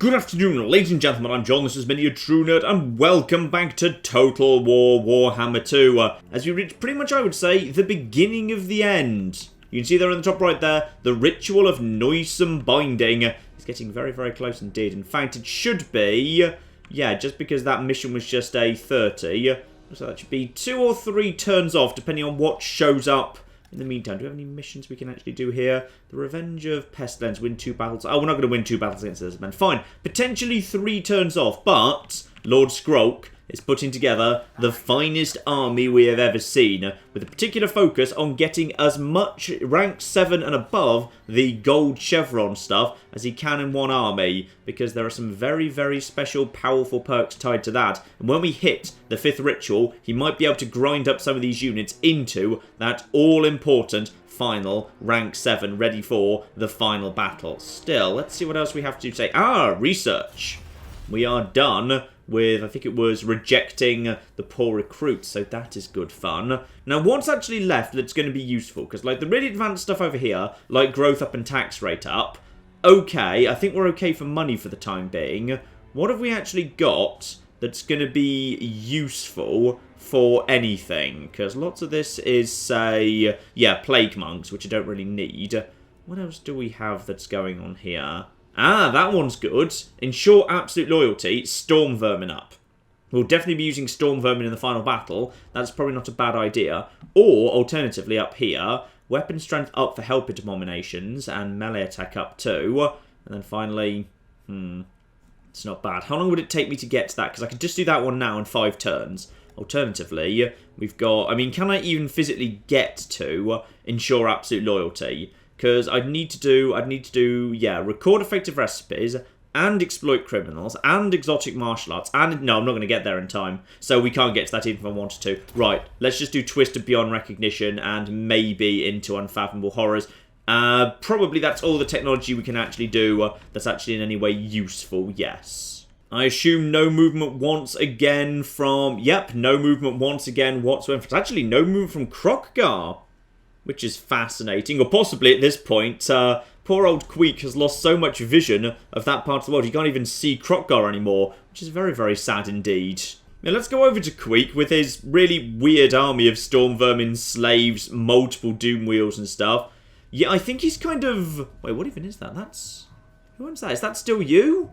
Good afternoon, ladies and gentlemen, I'm John, this is Mini, a true nerd, and welcome back to Total War Warhammer 2. As we reach pretty much, I would say, the beginning of the end. You can see there on the top right there, the ritual of noisome binding. It's getting very, very close indeed. In fact, it should be, yeah, just because that mission was just a 30, so that should be 2 or 3 turns off, depending on what shows up. In the meantime, do we have any missions we can actually do here? The Revenge of Pestilence, win 2 battles. Oh, we're not going to win 2 battles against this man. Fine. Potentially 3 turns off, but Lord Skrulk is putting together the finest army we have ever seen, with a particular focus on getting as much rank 7 and above the gold chevron stuff as he can in one army, because there are some very, very special, powerful perks tied to that. And when we hit the 5th ritual, he might be able to grind up some of these units into that all-important final rank 7, ready for the final battle. Still, let's see what else we have to say. Research. We are done with, I think it was rejecting the poor recruits, so that is good fun. Now, what's actually left that's going to be useful? Because, like, the really advanced stuff over here, like growth up and tax rate up, okay, I think we're okay for money for the time being. What have we actually got that's going to be useful for anything? Because lots of this is, say, yeah, plague monks, which I don't really need. What else do we have that's going on here? That one's good. Ensure absolute loyalty, Storm Vermin up. We'll definitely be using Storm Vermin in the final battle. That's probably not a bad idea. Or, alternatively, up here, weapon strength up for helper denominations, and melee attack up too. And then finally, it's not bad. How long would it take me to get to that? Because I could just do that one now in 5 turns. Alternatively, we've got, I mean, can I even physically get to ensure absolute loyalty? Because I'd need to do, yeah, record effective recipes, and exploit criminals, and exotic martial arts, and, no, I'm not going to get there in time, so we can't get to that even if I wanted to. Right, let's just do Twisted Beyond Recognition, and maybe into Unfathomable Horrors. Probably that's all the technology we can actually do that's actually in any way useful, yes. I assume no movement once again from, yep, no movement once again whatsoever. It's actually no movement from Krokhgar, which is fascinating, or possibly at this point, poor old Queek has lost so much vision of that part of the world, he can't even see Krokhgar anymore, which is very, very sad indeed. Now let's go over to Queek with his really weird army of Storm Vermin slaves, multiple Doom Wheels and stuff. Yeah, I think he's kind of... Wait, what even is that? That's... Who owns that? Is that still you?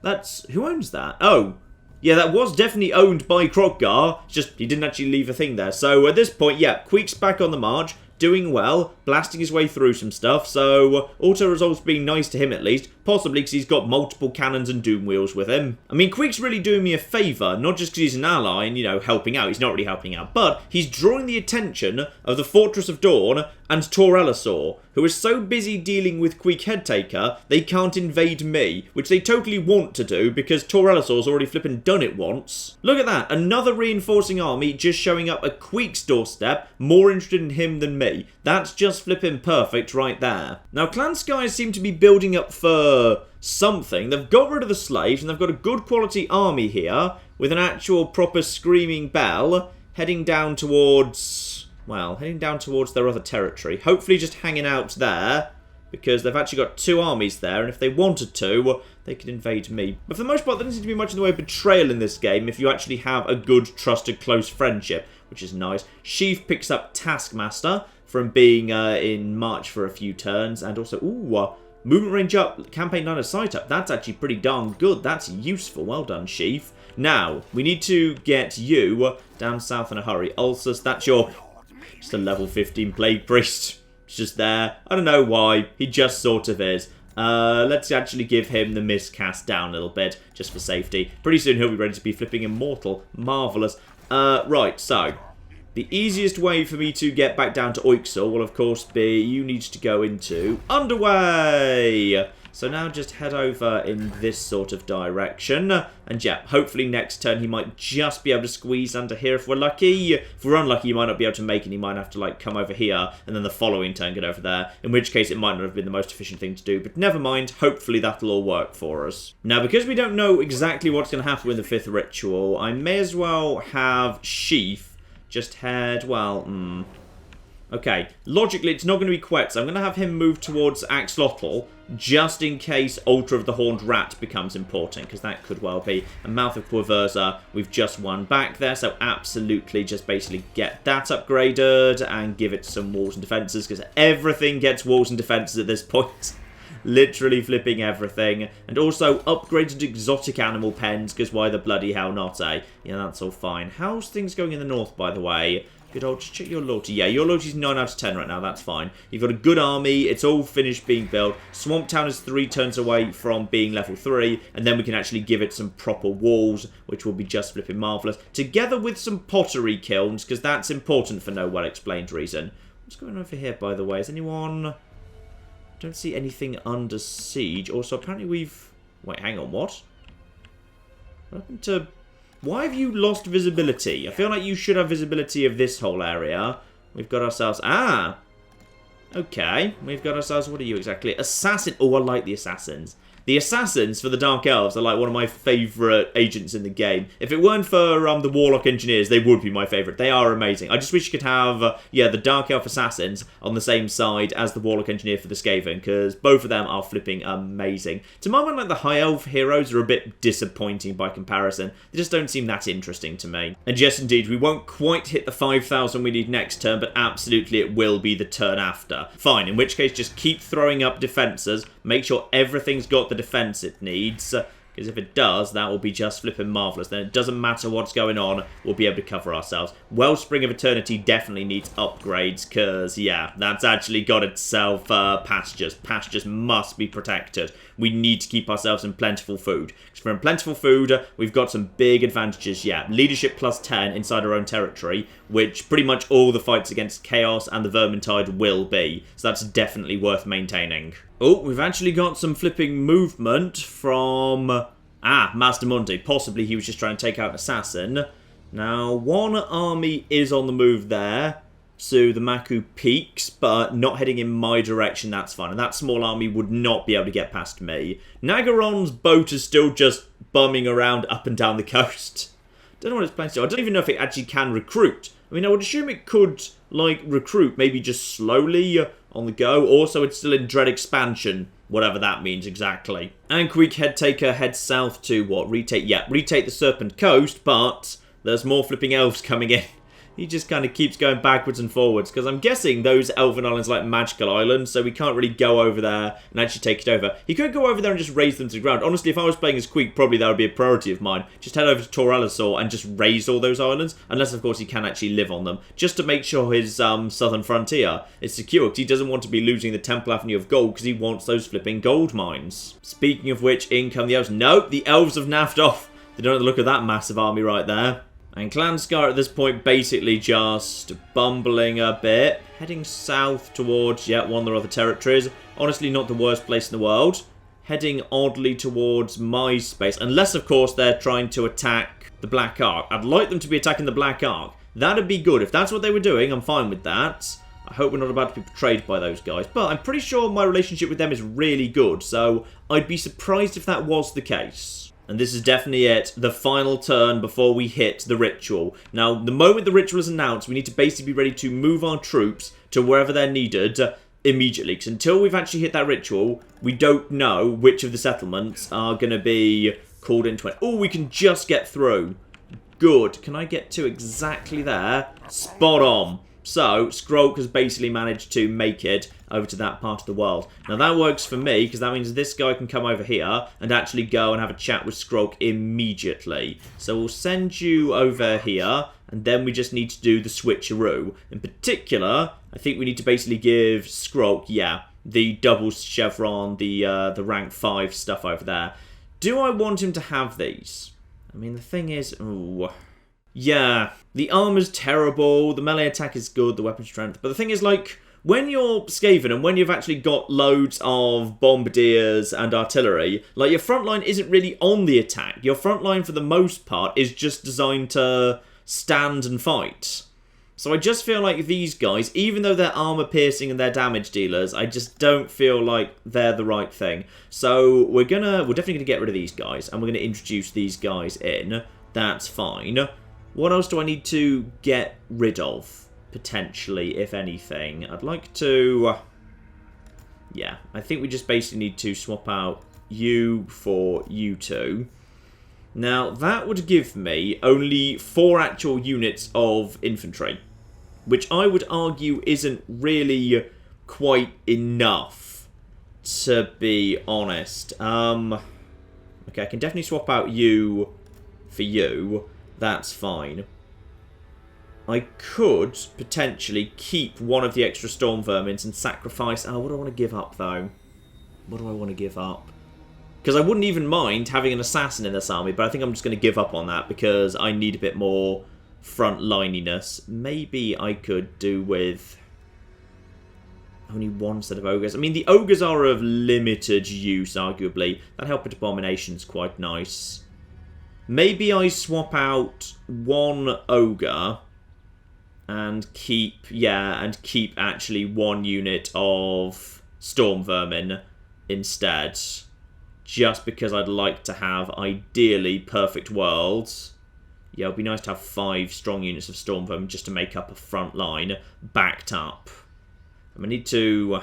That's... Who owns that? Oh. Yeah, that was definitely owned by Krokhgar, just he didn't actually leave a thing there. So at this point, yeah, Queek's back on the march, doing well, blasting his way through some stuff, so auto results being nice to him at least, possibly because he's got multiple cannons and Doom Wheels with him. I mean, Queek's really doing me a favour, not just because he's an ally and, you know, helping out, he's not really helping out, but he's drawing the attention of the Fortress of Dawn and Tor Elasaur, who is so busy dealing with Queek Headtaker, they can't invade me, which they totally want to do, because Tor Elasaur's already flipping done it once. Look at that, another reinforcing army just showing up at Queek's doorstep, more interested in him than me. That's just flipping perfect right there. Now, Clan Skies seem to be building up for something. They've got rid of the slaves, and they've got a good quality army here, with an actual proper screaming bell, heading down towards... well, heading down towards their other territory. Hopefully just hanging out there, because they've actually got 2 armies there, and if they wanted to, they could invade me. But for the most part, there doesn't seem to be much in the way of betrayal in this game if you actually have a good, trusted, close friendship, which is nice. Sheaf picks up Taskmaster from being in March for a few turns, and also, movement range up, campaign line of sight up. That's actually pretty darn good. That's useful. Well done, Sheaf. Now, we need to get you down south in a hurry. Ulsus, that's your... just a level 15 Plague Priest. It's just there. I don't know why. He just sort of is. Let's actually give him the miscast down a little bit, just for safety. Pretty soon he'll be ready to be flipping immortal. Marvellous. Right, so... the easiest way for me to get back down to Oixel will, of course, be you need to go into Underway. So now just head over in this sort of direction. And yeah, hopefully next turn he might just be able to squeeze under here if we're lucky. If we're unlucky, he might not be able to make it. He might have to, like, come over here and then the following turn get over there. In which case, it might not have been the most efficient thing to do. But never mind. Hopefully that'll all work for us. Now, because we don't know exactly what's going to happen with the 5th ritual, I may as well have Sheaf just head, well, Okay, logically, it's not going to be Quetz. I'm going to have him move towards Axolotl, just in case Altar of the Horned Rat becomes important, because that could well be. And Mouth of Quaversa, we've just won back there, so absolutely just basically get that upgraded and give it some walls and defences, because everything gets walls and defences at this point. Literally flipping everything. And also upgraded exotic animal pens, because why the bloody hell not, eh? Yeah, that's all fine. How's things going in the north, by the way? Good old, just check your loyalty. Yeah, your loyalty's 9 out of 10 right now, that's fine. You've got a good army, it's all finished being built. Swamp Town is 3 turns away from being level 3, and then we can actually give it some proper walls, which will be just flipping marvellous. Together with some pottery kilns, because that's important for no well-explained reason. What's going on over here, by the way? Is anyone... Don't see anything under siege. Also, apparently we've... Wait, hang on, what? What happened to... Why have you lost visibility? I feel like you should have visibility of this whole area. We've got ourselves... Ah! Okay. We've got ourselves... What are you exactly? Assassin... Oh, I like the assassins. The assassins for the Dark Elves are like one of my favourite agents in the game. If it weren't for the Warlock Engineers, they would be my favourite. They are amazing. I just wish you could have, yeah, the Dark Elf assassins on the same side as the Warlock Engineer for the Skaven, because both of them are flipping amazing. To my mind, like, the High Elf heroes are a bit disappointing by comparison. They just don't seem that interesting to me. And yes, indeed, we won't quite hit the 5,000 we need next turn, but absolutely it will be the turn after. Fine, in which case, just keep throwing up defences. Make sure everything's got the defense it needs, because if it does, that will be just flipping marvellous. Then it doesn't matter what's going on, we'll be able to cover ourselves. Wellspring of Eternity definitely needs upgrades, because, yeah, that's actually got itself pastures. Pastures must be protected. We need to keep ourselves in plentiful food. Because for in plentiful food, we've got some big advantages, yeah. Leadership plus 10 inside our own territory, which pretty much all the fights against Chaos and the Vermintide will be. So that's definitely worth maintaining. Oh, we've actually got some flipping movement from... Master Mundi. Possibly he was just trying to take out an assassin. Now, one army is on the move there to the Maku Peaks, but not heading in my direction, that's fine. And that small army would not be able to get past me. Nagaron's boat is still just bumming around up and down the coast. Don't know what its plans to do. I don't even know if it actually can recruit. I mean, I would assume it could, like, recruit, maybe just slowly on the go. Also, it's still in Dread Expansion, whatever that means exactly. And Quick Headtaker heads south to what? Retake the Serpent Coast, but there's more flipping elves coming in. He just kind of keeps going backwards and forwards, because I'm guessing those elven islands are like magical islands, so we can't really go over there and actually take it over. He could go over there and just raise them to the ground. Honestly, if I was playing as Queek, probably that would be a priority of mine. Just head over to Toralasaur and just raise all those islands, unless, of course, he can actually live on them, just to make sure his southern frontier is secure, because he doesn't want to be losing the Temple Avenue of Gold, because he wants those flipping gold mines. Speaking of which, in come the elves. Nope, the elves have naffed off. They don't look at that massive army right there. And Clan Scar at this point basically just bumbling a bit, heading south towards, one of their other territories. Honestly, not the worst place in the world. Heading oddly towards my space, unless, of course, they're trying to attack the Black Ark. I'd like them to be attacking the Black Ark. That'd be good. If that's what they were doing, I'm fine with that. I hope we're not about to be betrayed by those guys. But I'm pretty sure my relationship with them is really good, so I'd be surprised if that was the case. And this is definitely it, the final turn before we hit the ritual. Now, the moment the ritual is announced, we need to basically be ready to move our troops to wherever they're needed immediately. Because until we've actually hit that ritual, we don't know which of the settlements are going to be called into it. Oh, we can just get through. Good. Can I get to exactly there? Spot on. So, Skrulk has basically managed to make it over to that part of the world. Now, that works for me, because that means this guy can come over here and actually go and have a chat with Skrulk immediately. So, we'll send you over here, and then we just need to do the switcheroo. In particular, I think we need to basically give Skrulk, the double chevron, the rank 5 stuff over there. Do I want him to have these? I mean, the thing is... Ooh... Yeah, the armor's terrible, the melee attack is good, the weapon strength. But the thing is, like, when you're Skaven and when you've actually got loads of bombardiers and artillery, like, your front line isn't really on the attack. Your front line, for the most part, is just designed to stand and fight. So I just feel like these guys, even though they're armor piercing and they're damage dealers, I just don't feel like they're the right thing. So we're definitely gonna get rid of these guys, and we're gonna introduce these guys in. That's fine. What else do I need to get rid of? potentially, if anything. I'd like to... yeah, I think we just basically need to swap out you for you two. Now, that would give me only 4 actual units of infantry, which I would argue isn't really quite enough, to be honest. Okay, I can definitely swap out you for you. That's fine. I could potentially keep one of the extra storm vermins and sacrifice... oh, what do I want to give up, though? What do I want to give up? Because I wouldn't even mind having an assassin in this army, but I think I'm just going to give up on that because I need a bit more front-lininess. Maybe I could do with only 1 set of ogres. I mean, the ogres are of limited use, arguably. That Helper Abomination's quite nice. Maybe I swap out 1 ogre and keep, yeah, and keep actually 1 unit of storm vermin instead. Just because I'd like to have, ideally, perfect worlds. Yeah, it would be nice to have 5 strong units of storm vermin just to make up a front line backed up. And we need to...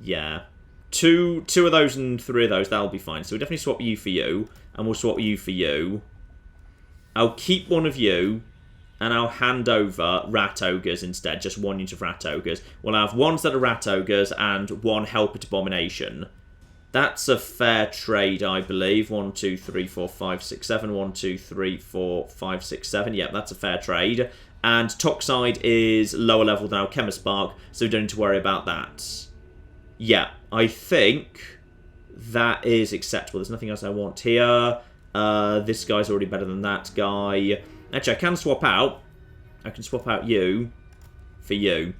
yeah. 2 of those and 3 of those, that'll be fine. So we'll definitely swap you for you, and we'll swap you for you. I'll keep 1 of you, and I'll hand over rat ogres instead, just 1 unit of rat ogres. We'll have 1 set of rat ogres and 1 helper abomination. That's a fair trade, I believe. 1, 2, 3, 4, 5, 6, 7. 1, 2, 3, 4, 5, 6, 7. Yep, that's a fair trade. And Toxide is lower level than Alchemist Spark, so we don't need to worry about that. Yeah, I think that is acceptable. There's nothing else I want here. This guy's already better than that guy. Actually, I can swap out. I can swap out you for you.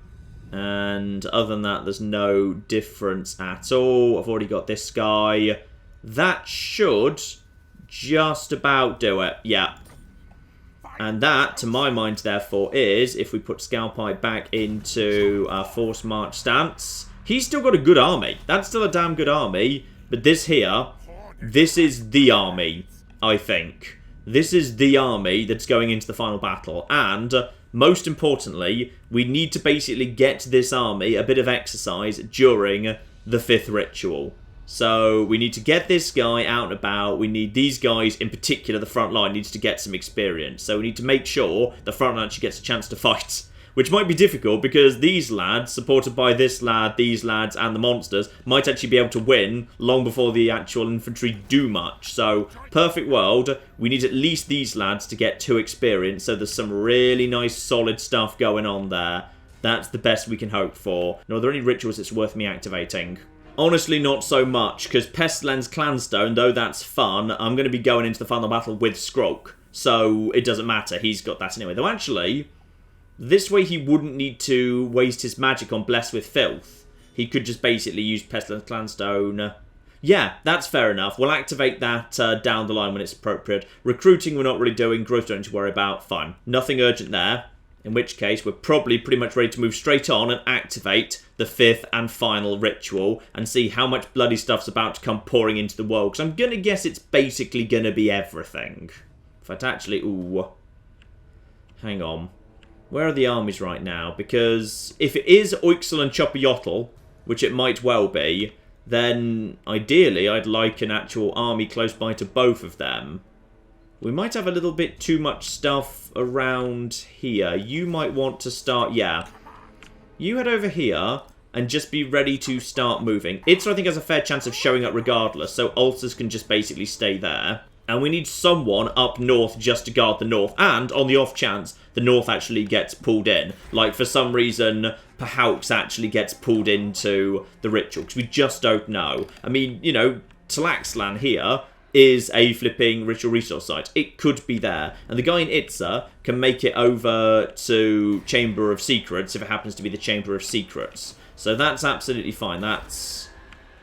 And other than that, there's no difference at all. I've already got this guy. That should just about do it. Yeah. And that, to my mind, therefore, is, if we put Scalpite back into our Force March stance, he's still got a good army. That's still a damn good army. But this here, this is the army, I think. This is the army that's going into the final battle. And... most importantly, we need to basically get this army a bit of exercise during the 5th ritual. So we need to get this guy out and about. We need these guys, in particular, the front line needs to get some experience. So we need to make sure the front line actually gets a chance to fight. Which might be difficult because these lads, supported by this lad, these lads, and the monsters, might actually be able to win long before the actual infantry do much. So, perfect world, we need at least these lads to get 2 experience, so there's some really nice solid stuff going on there. That's the best we can hope for. Now, are there any rituals that's worth me activating? Honestly, not so much, because Pestilence Clanstone, though that's fun, I'm going to be going into the final battle with Skrok. So, it doesn't matter, he's got that anyway. Though actually... this way he wouldn't need to waste his magic on Bless with Filth. He could just basically use Pestilence Clanstone. Yeah, that's fair enough. We'll activate that down the line when it's appropriate. Recruiting we're not really doing. Growth don't need to worry about. Fine. Nothing urgent there. In which case we're probably pretty much ready to move straight on and activate the 5th and final ritual and see how much bloody stuff's about to come pouring into the world. Because I'm going to guess it's basically going to be everything. In fact, actually... ooh. Hang on. Where are the armies right now? Because if it is Oixel and Choppayotl, which it might well be, then ideally I'd like an actual army close by to both of them. We might have a little bit too much stuff around here. You might want to start... yeah. You head over here and just be ready to start moving. Itzer, I think, has a fair chance of showing up regardless, so ulcers can just basically stay there. And we need someone up north just to guard the north. And, on the off chance, the north actually gets pulled in. Like, for some reason, Pahaux actually gets pulled into the ritual. Because we just don't know. I mean, you know, Talaxlan here is a flipping ritual resource site. It could be there. And the guy in Itzer can make it over to Chamber of Secrets if it happens to be the Chamber of Secrets. So that's absolutely fine. That's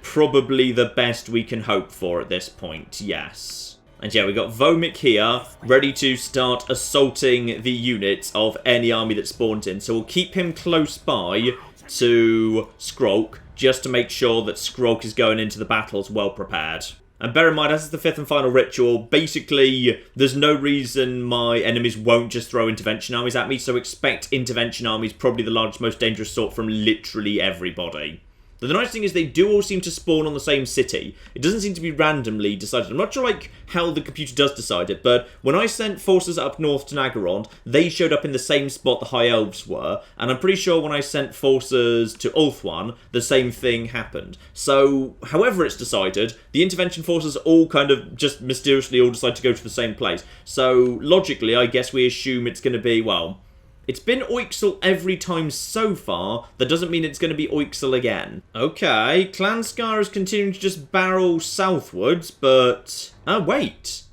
probably the best we can hope for at this point, yes. And yeah, we got Vomik here, ready to start assaulting the units of any army that spawns in. So we'll keep him close by to Skrok, just to make sure that Skrok is going into the battles well prepared. And bear in mind, as it's the 5th and final ritual, basically, there's no reason my enemies won't just throw intervention armies at me, so expect intervention armies, probably the largest, most dangerous sort, from literally everybody. But the nice thing is they do all seem to spawn on the same city. It doesn't seem to be randomly decided. I'm not sure like how the computer does decide it, but when I sent forces up north to Nagarond, they showed up in the same spot the High Elves were, and I'm pretty sure when I sent forces to Ulthuan, the same thing happened. So, however it's decided, the intervention forces all kind of just mysteriously all decide to go to the same place. So, logically, I guess we assume it's going to be, well, it's been Oixel every time so far. That doesn't mean it's going to be Oixel again. Okay, Clan Scar is continuing to just barrel southwards, but... oh, wait.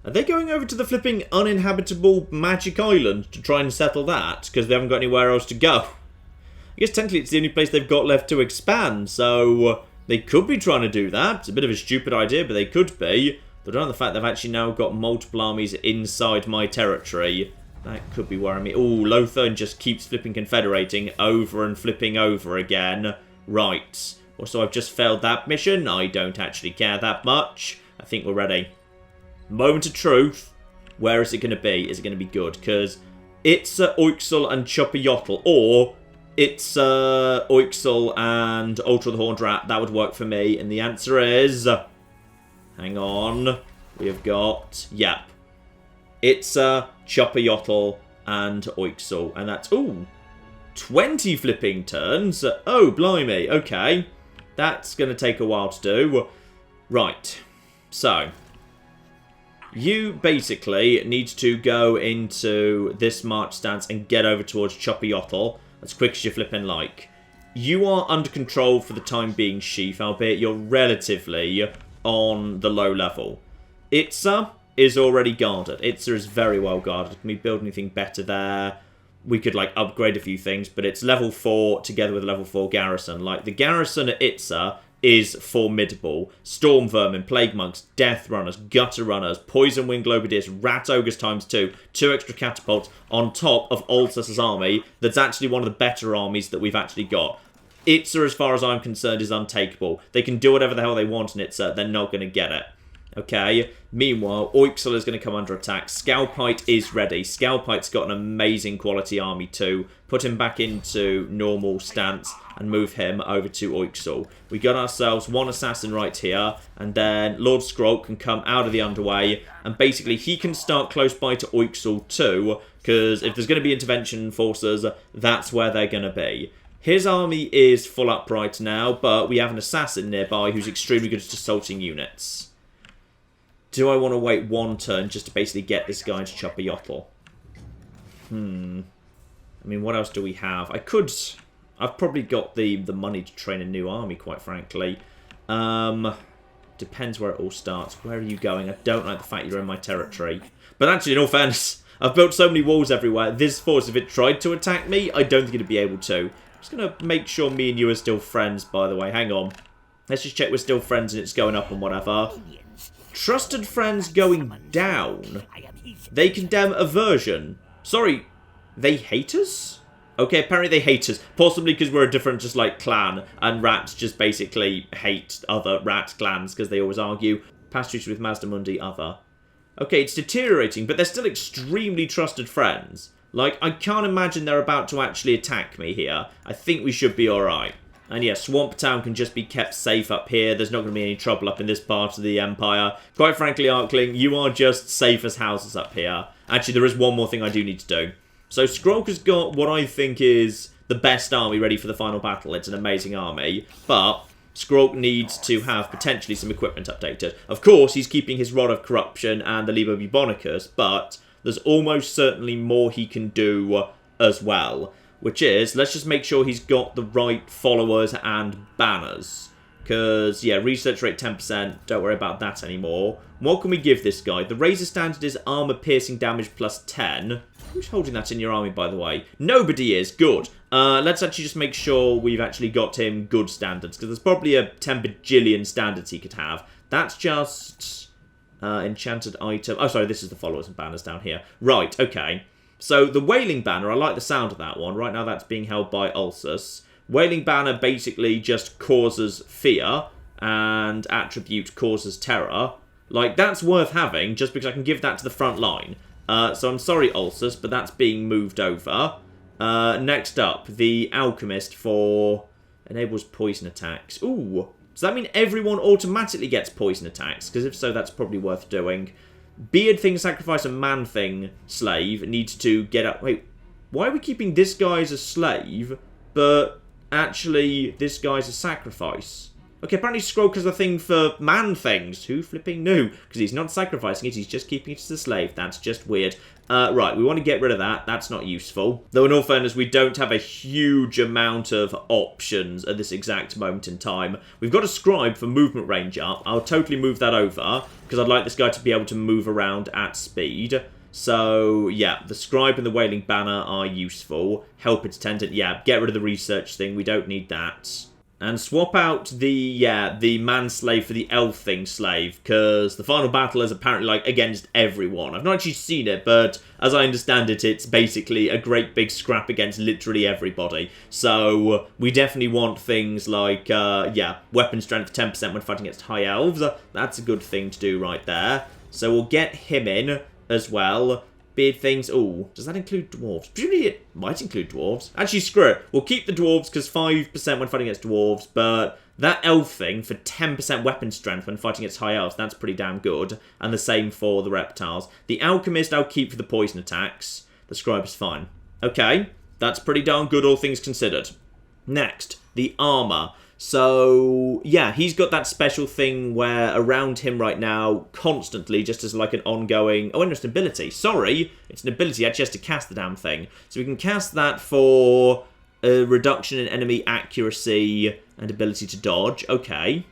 Are they going over to the flipping uninhabitable Magic Island to try and settle that? Because they haven't got anywhere else to go. I guess technically it's the only place they've got left to expand, so... they could be trying to do that. It's a bit of a stupid idea, but they could be. But on the fact they've actually now got multiple armies inside my territory... that could be worrying me. Ooh, Lothern just keeps flipping confederating over and flipping over again. Right. Well, so I've just failed that mission. I don't actually care that much. I think we're ready. Moment of truth. Where is it going to be? Is it going to be good? Because it's Oixel and Chupayotl. Or it's Oixel and Ultra the Horned Rat. That would work for me. And the answer is... hang on. We have got... yep. It's Chupayotl and Oixel. And that's, ooh, 20 flipping turns. Oh, blimey. Okay. That's going to take a while to do. Right. So, you basically need to go into this march stance and get over towards Chupayotl as quick as you flipping like. You are under control for the time being, Sheaf, albeit you're relatively on the low level. Itza is already guarded. Itza is very well guarded. Can we build anything better there? We could, like, upgrade a few things, but it's level 4 together with a level 4 garrison. Like, the garrison at Itza is formidable. Storm Vermin, Plague Monks, Death Runners, Gutter Runners, Poison Wing Globadiers, Rat Ogres ×2, 2 extra catapults, on top of Altus's army that's actually one of the better armies that we've actually got. Itza, as far as I'm concerned, is untakeable. They can do whatever the hell they want in Itza. They're not going to get it. Okay, meanwhile, Oixel is going to come under attack. Scalpite is ready. Scalpite's got an amazing quality army too. Put him back into normal stance and move him over to Oixel. We got ourselves one assassin right here, and then Lord Scroll can come out of the underway, and basically he can start close by to Oixel too, because if there's going to be intervention forces, that's where they're going to be. His army is full up right now, but we have an assassin nearby who's extremely good at assaulting units. Do I want to wait one turn just to basically get this guy into Chupayotl? I mean, what else do we have? I've probably got the money to train a new army, quite frankly. Depends where it all starts. Where are you going? I don't like the fact you're in my territory. But actually, in all fairness, I've built so many walls everywhere. This force, if it tried to attack me, I don't think it'd be able to. I'm just going to make sure me and you are still friends, by the way. Hang on. Let's just check we're still friends and it's going up and whatever. Trusted friends going down. They condemn aversion. Sorry, they hate us? Okay, apparently they hate us. Possibly because we're a different, just like, clan. And rats just basically hate other rat clans because they always argue. Pastures with Mazdamundi, other. Okay, it's deteriorating, but they're still extremely trusted friends. Like, I can't imagine they're about to actually attack me here. I think we should be alright. And yeah, Swamp Town can just be kept safe up here. There's not going to be any trouble up in this part of the Empire. Quite frankly, Arkling, you are just safe as houses up here. Actually, there is one more thing I do need to do. So Skrulk has got what I think is the best army ready for the final battle. It's an amazing army. But Skrulk needs to have potentially some equipment updated. Of course, he's keeping his Rod of Corruption and the Libo Bubonicus, but there's almost certainly more he can do as well. Which is, let's just make sure he's got the right followers and banners. Because, yeah, research rate 10%, don't worry about that anymore. What can we give this guy? The Razor Standard is armor piercing damage plus 10. Who's holding that in your army, by the way? Nobody is. Good. Let's actually just make sure we've actually got him good standards. Because there's probably a 10 bajillion standards he could have. That's just enchanted item. Oh, sorry, this is the followers and banners down here. Right, okay. So, the Wailing Banner, I like the sound of that one. Right now, that's being held by Ulsus. Wailing Banner basically just causes fear. and attribute causes terror. Like, that's worth having, just because I can give that to the front line. So I'm sorry, Ulsus, but that's being moved over. Next up, the Alchemist for enables poison attacks. Ooh, does that mean everyone automatically gets poison attacks? Because if so, that's probably worth doing. Beard Thing Sacrifice and Man Thing Slave needs to get up. Wait, why are we keeping this guy as a slave, but actually this guy's a sacrifice? Okay, apparently Skrulk has a thing for man things. Who flipping knew? Because he's not sacrificing it, he's just keeping it as a slave. That's just weird. Right, we want to get rid of that. That's not useful. Though in all fairness, we don't have a huge amount of options at this exact moment in time. We've got a scribe for movement range up. I'll totally move that over, because I'd like this guy to be able to move around at speed. So, yeah, the scribe and the wailing banner are useful. Help its attendant, yeah, get rid of the research thing. We don't need that. And swap out the man-slave for the elf-thing slave, because the final battle is apparently, like, against everyone. I've not actually seen it, but as I understand it, it's basically a great big scrap against literally everybody. So, we definitely want things like, weapon strength 10% when fighting against high elves. That's a good thing to do right there. So, we'll get him in as well. Beard things. Ooh, does that include dwarves? Presumably it might include dwarves. Actually, screw it. We'll keep the dwarves because 5% when fighting against dwarves, but that elf thing for 10% weapon strength when fighting against high elves, that's pretty damn good. And the same for the reptiles. The alchemist I'll keep for the poison attacks. The scribe is fine. Okay, that's pretty darn good, all things considered. Next, the armor. So, yeah, he's got that special thing where around him right now, constantly, just as like an ongoing... Oh, it's an ability. Sorry, it's an ability. Actually has to cast the damn thing. So we can cast that for a reduction in enemy accuracy and ability to dodge. Okay.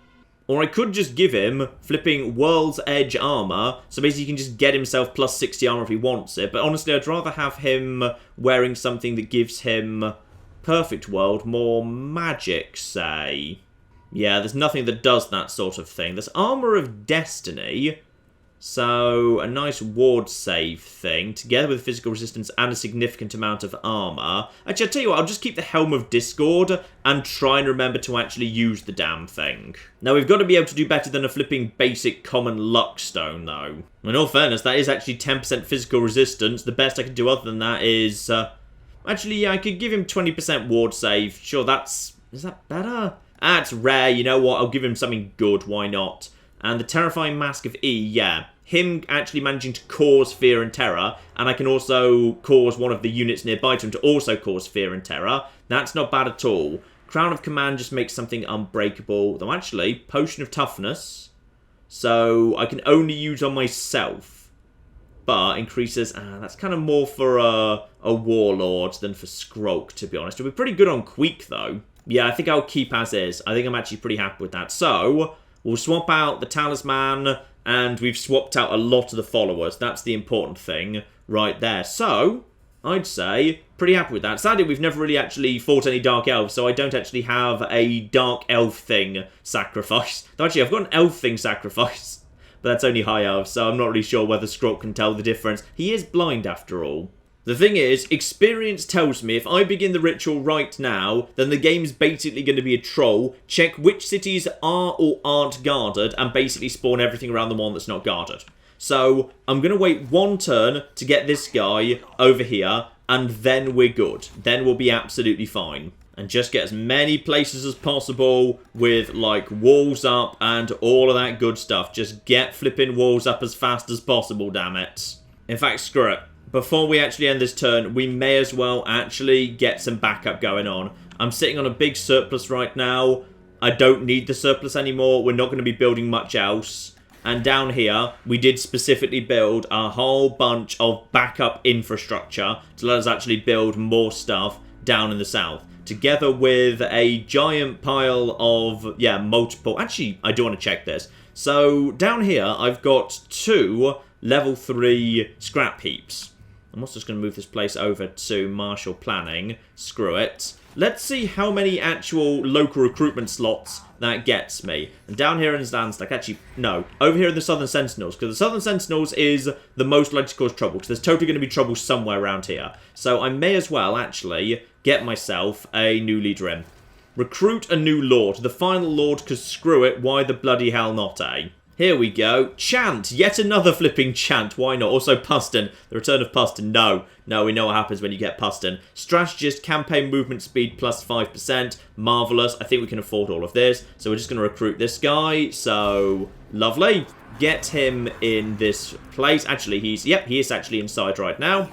Or I could just give him flipping World's Edge armor, so basically he can just get himself plus 60 armor if he wants it. But honestly, I'd rather have him wearing something that gives him... Perfect World, more magic, say. Yeah, there's nothing that does that sort of thing. There's Armor of Destiny, so a nice ward save thing, together with physical resistance and a significant amount of armor. Actually, I'll tell you what, I'll just keep the Helm of Discord and try and remember to actually use the damn thing. Now, we've got to be able to do better than a flipping basic common luck stone, though. In all fairness, that is actually 10% physical resistance. The best I can do other than that is... Actually, yeah, I could give him 20% ward save. Sure, that's... Is that better? Ah, it's rare. You know what? I'll give him something good. Why not? And the Terrifying Mask of E, yeah. Him actually managing to cause fear and terror. And I can also cause one of the units nearby to him to also cause fear and terror. That's not bad at all. Crown of Command just makes something unbreakable. Though actually, Potion of Toughness. So I can only use on myself. But increases... that's kind of more for a Warlord than for Skrulk, to be honest. It'll be pretty good on Queek, though. Yeah, I think I'll keep as is. I think I'm actually pretty happy with that. So, we'll swap out the Talisman, and we've swapped out a lot of the followers. That's the important thing right there. So, I'd say pretty happy with that. Sadly, we've never really actually fought any Dark Elves, so I don't actually have a Dark Elf thing sacrifice. Though actually, I've got an Elf thing sacrifice. But that's only high elf, so I'm not really sure whether Skrulk can tell the difference. He is blind after all. The thing is, experience tells me if I begin the ritual right now, then the game's basically going to be a troll, check which cities are or aren't guarded, and basically spawn everything around the one that's not guarded. So, I'm going to wait one turn to get this guy over here, and then we're good. Then we'll be absolutely fine. And just get as many places as possible with, like, walls up and all of that good stuff. Just get flipping walls up as fast as possible, damn it. In fact, screw it. Before we actually end this turn, we may as well actually get some backup going on. I'm sitting on a big surplus right now. I don't need the surplus anymore. We're not going to be building much else. And down here, we did specifically build a whole bunch of backup infrastructure to let us actually build more stuff down in the south. Together with a giant pile of, multiple... Actually, I do want to check this. So, down here, I've got 2 level 3 scrap heaps. I'm also just going to move this place over to Martial Planning. Screw it. Let's see how many actual local recruitment slots that gets me. And down here in Zandstak, actually, no. Over here in the Southern Sentinels, because the Southern Sentinels is the most likely to cause trouble, because there's totally going to be trouble somewhere around here. So I may as well, actually, get myself a new leader in. Recruit a new lord. The final lord, because screw it, why the bloody hell not, eh? Here we go. Chant. Yet another flipping chant. Why not? Also, Puston. The return of Puston. No. No, we know what happens when you get Puston. Strategist. Campaign movement speed plus 5%. Marvellous. I think we can afford all of this. So we're just going to recruit this guy. So, lovely. Get him in this place. Actually, he is actually inside right now.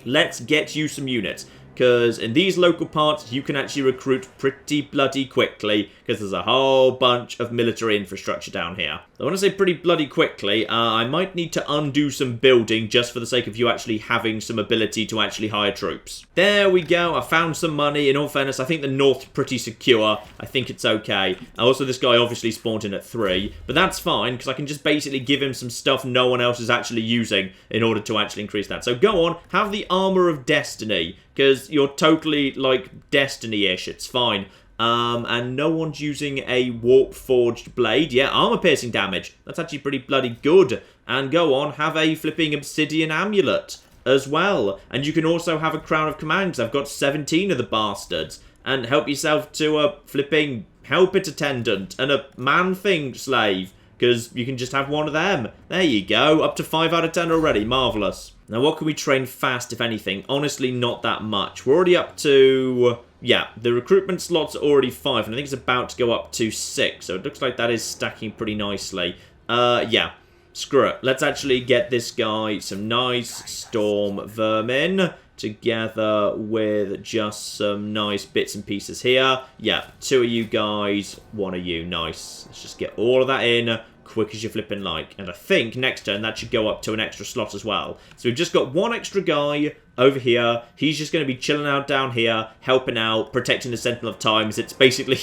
Let's get you some units. Because in these local parts, you can actually recruit pretty bloody quickly, because there's a whole bunch of military infrastructure down here. I want to say pretty bloody quickly, I might need to undo some building just for the sake of you actually having some ability to actually hire troops. There we go, I found some money. In all fairness, I think the north's pretty secure. I think it's okay. Also, this guy obviously spawned in at 3, but that's fine, because I can just basically give him some stuff no one else is actually using in order to actually increase that. So go on, have the Armour of Destiny, because you're totally, like, Destiny-ish. It's fine. And no one's using a warp-forged blade. Yeah, armor-piercing damage. That's actually pretty bloody good. And go on, have a flipping obsidian amulet as well. And you can also have a crown of command, because I've got 17 of the bastards. And help yourself to a flipping helpet attendant and a man-thing slave, because you can just have one of them. There you go. Up to 5 out of 10 already. Marvellous. Now, what can we train fast, if anything? Honestly, not that much. We're already up to... yeah, the recruitment slots are already 5, and I think it's about to go up to 6. So it looks like that is stacking pretty nicely. Yeah, screw it. Let's actually get this guy some nice storm vermin, together with just some nice bits and pieces here. Yeah, 2 of you guys, 1 of you. Nice. Let's just get all of that in quick as you flipping like. And I think next turn that should go up to an extra slot as well. So we've just got 1 extra guy over here. He's just going to be chilling out down here, helping out, protecting the Sentinel of Times. It's basically...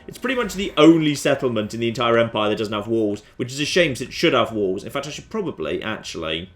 it's pretty much the only settlement in the entire Empire that doesn't have walls, which is a shame because it should have walls. In fact, I should probably, actually...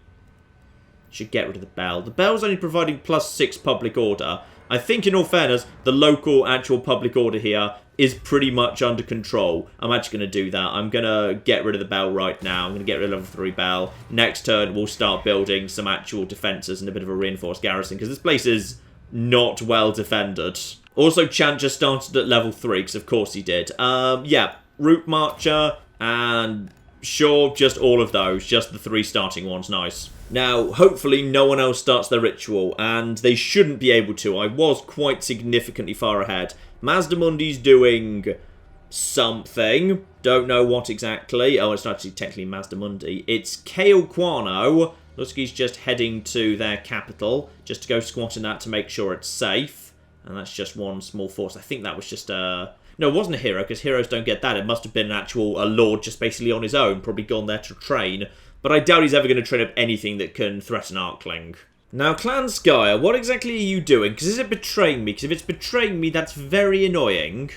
should get rid of the bell. The bell's only providing plus 6 public order. I think, in all fairness, the local actual public order here is pretty much under control. I'm actually going to do that. I'm going to get rid of the bell right now. I'm going to get rid of level 3 bell. Next turn, we'll start building some actual defences and a bit of a reinforced garrison, because this place is not well defended. Also, Chant just started at level 3, because of course he did. Yeah, Route Marcher, and sure, just all of those. Just the 3 starting ones. Nice. Now, hopefully no one else starts their ritual, and they shouldn't be able to. I was quite significantly far ahead. Mazdamundi's doing something. Don't know what exactly. Oh, it's not actually technically Mazdamundi. It's Kale Quano. Looks like he's just heading to their capital, just to go squat in that to make sure it's safe. And that's just 1 small force. I think that was just a... no, it wasn't a hero, because heroes don't get that. It must have been an actual lord just basically on his own, probably gone there to train. But I doubt he's ever going to train up anything that can threaten Arkling. Now, Clan Skyer, what exactly are you doing? Because is it betraying me? Because if it's betraying me, that's very annoying.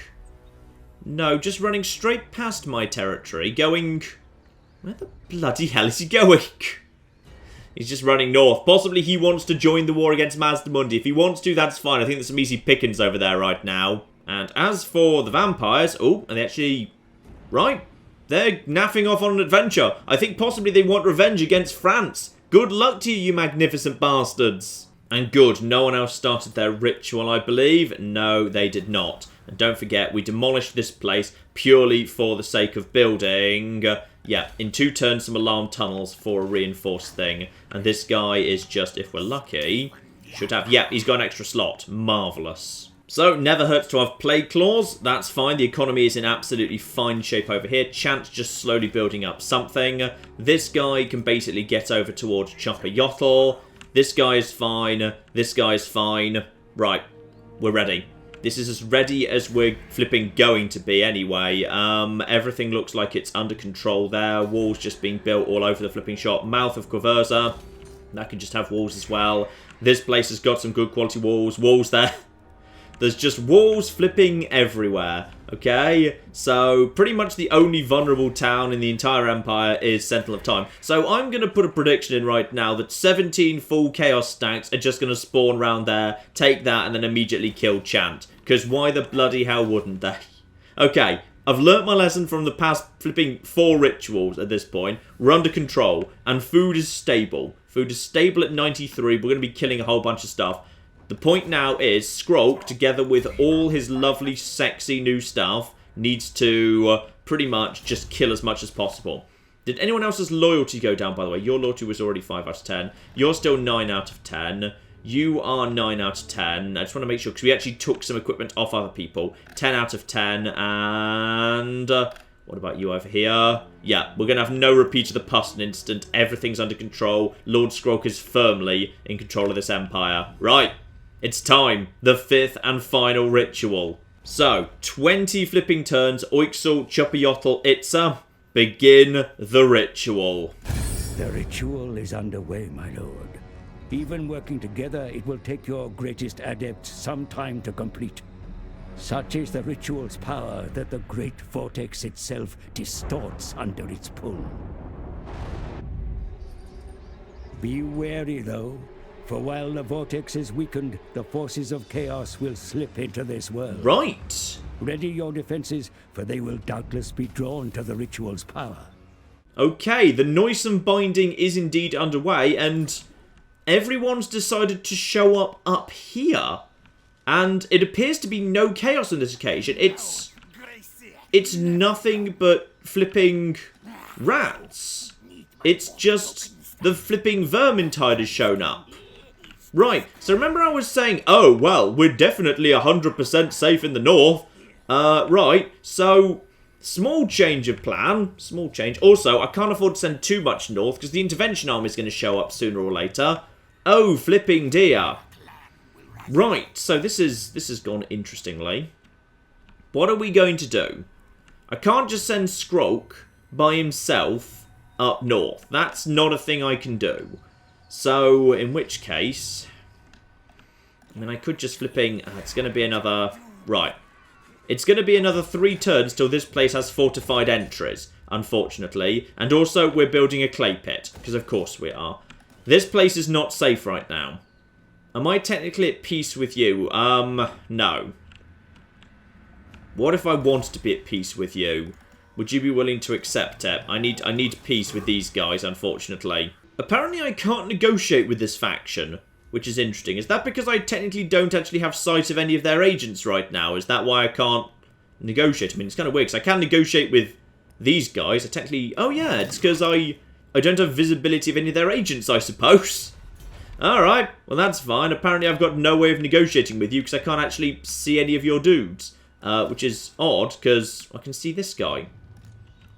No, just running straight past my territory, going... where the bloody hell is he going? He's just running north. Possibly he wants to join the war against Mazdamundi. If he wants to, that's fine. I think there's some easy pickings over there right now. And as for the vampires... oh, and they actually... right. They're naffing off on an adventure. I think possibly they want revenge against France. Good luck to you, you magnificent bastards. And good, no one else started their ritual, I believe. No, they did not. And don't forget, we demolished this place purely for the sake of building... yeah, in 2 turns, some alarm tunnels for a reinforced thing. And this guy is just, if we're lucky, should have... yeah, he's got an extra slot. Marvellous. So, never hurts to have Plague Claws. That's fine. The economy is in absolutely fine shape over here. Chant's just slowly building up something. This guy can basically get over towards Chopper Yotl. This guy is fine. This guy is fine. Right. We're ready. This is as ready as we're flipping going to be anyway. Everything looks like it's under control there. Walls just being built all over the flipping shop. Mouth of Quaversa. That can just have walls as well. This place has got some good quality walls. Walls there. There's just walls flipping everywhere, okay? So, pretty much the only vulnerable town in the entire Empire is Sentinel of Time. So, I'm going to put a prediction in right now that 17 full Chaos stacks are just going to spawn around there, take that, and then immediately kill Chant. Because why the bloody hell wouldn't they? Okay, I've learnt my lesson from the past flipping 4 rituals at this point. We're under control, and food is stable. Food is stable at 93. We're going to be killing a whole bunch of stuff. The point now is Skrulk, together with all his lovely, sexy new stuff, needs to pretty much just kill as much as possible. Did anyone else's loyalty go down, by the way? Your loyalty was already 5 out of 10. You're still 9 out of 10. You are 9 out of 10. I just want to make sure, because we actually took some equipment off other people. 10 out of 10, and... what about you over here? Yeah, we're going to have no repeat of the Pustin incident. Everything's under control. Lord Skrulk is firmly in control of this empire. Right, it's time. The 5th and final ritual. So, 20 flipping turns. Oixel, Chuppyotl, Itza. Begin the ritual. The ritual is underway, my lord. Even working together, it will take your greatest adept some time to complete. Such is the ritual's power that the great vortex itself distorts under its pull. Be wary, though, for while the vortex is weakened, the forces of chaos will slip into this world. Right. Ready your defenses, for they will doubtless be drawn to the ritual's power. Okay, the noisome binding is indeed underway, and everyone's decided to show up here. And it appears to be no chaos on this occasion. It's nothing but flipping rats. It's just the flipping Vermintide has shown up. Right, so remember I was saying, oh, well, we're definitely 100% safe in the north. Right, so small change of plan. Small change. Also, I can't afford to send too much north because the intervention army is going to show up sooner or later. Oh, flipping dear. Right, so this has gone interestingly. What are we going to do? I can't just send Skrulk by himself up north. That's not a thing I can do. So, in which case... I mean, I could just flipping... it's going to be another... Right. It's going to be another 3 turns till this place has fortified entries, unfortunately. And also, we're building a clay pit, because of course we are. This place is not safe right now. Am I technically at peace with you? No. What if I wanted to be at peace with you? Would you be willing to accept it? I need peace with these guys, unfortunately. Apparently I can't negotiate with this faction, which is interesting. Is that because I technically don't actually have sight of any of their agents right now? Is that why I can't negotiate? I mean, it's kind of weird, because I can negotiate with these guys. I technically... Oh, yeah, it's because I don't have visibility of any of their agents, I suppose. Alright, well that's fine. Apparently I've got no way of negotiating with you because I can't actually see any of your dudes. Which is odd, because I can see this guy.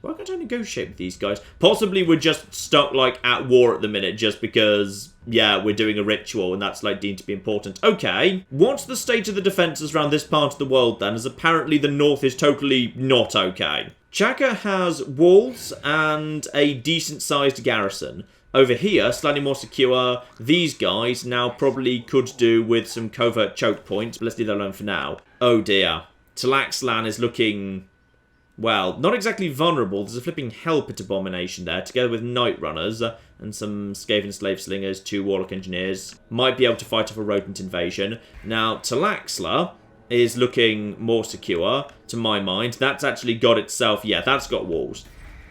Why can't I negotiate with these guys? Possibly we're just stuck, like, at war at the minute just because, yeah, we're doing a ritual and that's, like, deemed to be important. Okay, what's the state of the defences around this part of the world, then, as apparently the north is totally not okay. Chaka has walls and a decent-sized garrison. Over here, slightly more secure. These guys now probably could do with some covert choke points, but let's leave that alone for now. Oh dear. Talaxlan is looking, well, not exactly vulnerable. There's a flipping Hell Pit abomination there, together with Night Runners and some Skaven Slave Slingers, 2 Warlock Engineers. Might be able to fight off a rodent invasion. Now, Talaxla is looking more secure, to my mind. That's actually got itself, yeah, that's got walls.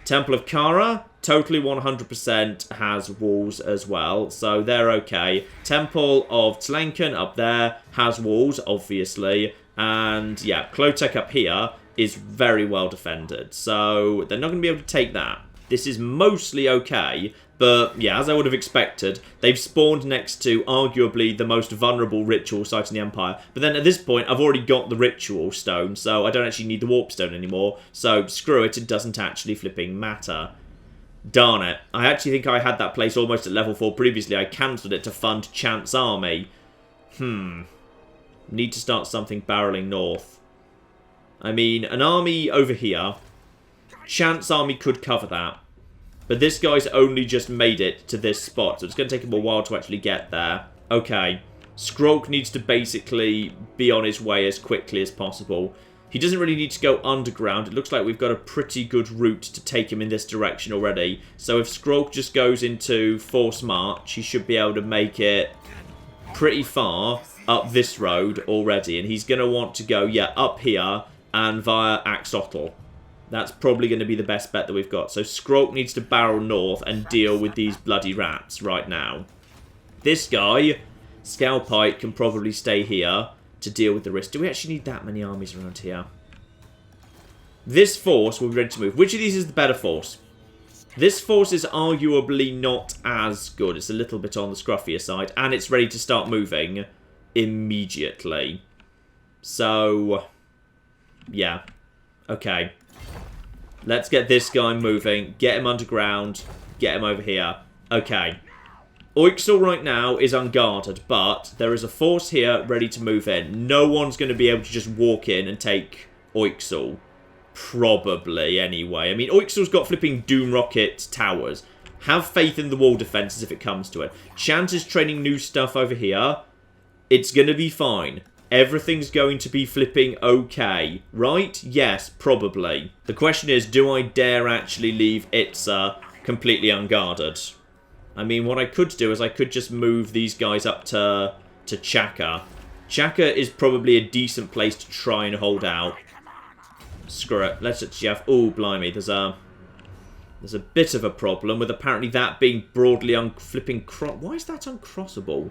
Temple of Kara, totally 100% has walls as well, so they're okay. Temple of Tlenken up there has walls, obviously, and yeah, Klotek up here is very well defended, so they're not going to be able to take that. This is mostly okay, but yeah, as I would have expected, they've spawned next to arguably the most vulnerable ritual site in the Empire. But then at this point, I've already got the ritual stone, so I don't actually need the warp stone anymore. So screw it, it doesn't actually flipping matter. Darn it. I actually think I had that place almost at level 4 previously. I cancelled it to fund Chance Army. Need to start something barreling north. I mean, an army over here. Chance Army could cover that. But this guy's only just made it to this spot, so it's going to take him a while to actually get there. Okay. Skrulk needs to basically be on his way as quickly as possible. He doesn't really need to go underground. It looks like we've got a pretty good route to take him in this direction already. So if Skrulk just goes into Force March, he should be able to make it pretty far up this road already. And he's going to want to go, yeah, up here and via Axotl. That's probably going to be the best bet that we've got. So Skrulk needs to barrel north and deal with these bloody rats right now. This guy Scalpite can probably stay here to deal with the risk. Do we actually need that many armies around here? This force will be ready to move. Which of these is the better force? This force is arguably not as good. It's a little bit on the scruffier side. And it's ready to start moving immediately. So, yeah. Okay. Let's get this guy moving. Get him underground. Get him over here. Okay. Oixel right now is unguarded, but there is a force here ready to move in. No one's going to be able to just walk in and take Oixel. Probably, anyway. I mean, Oixel's got flipping Doom Rocket towers. Have faith in the wall defenses if it comes to it. Chant is training new stuff over here. It's going to be fine. Everything's going to be flipping okay. Right? Yes, probably. The question is, do I dare actually leave Itza completely unguarded? I mean, what I could do is I could just move these guys up to Chaka. Chaka is probably a decent place to try and hold out. Screw it. Let's actually have... Oh, blimey. There's a bit of a problem with apparently that being broadly flipping... Why is that uncrossable?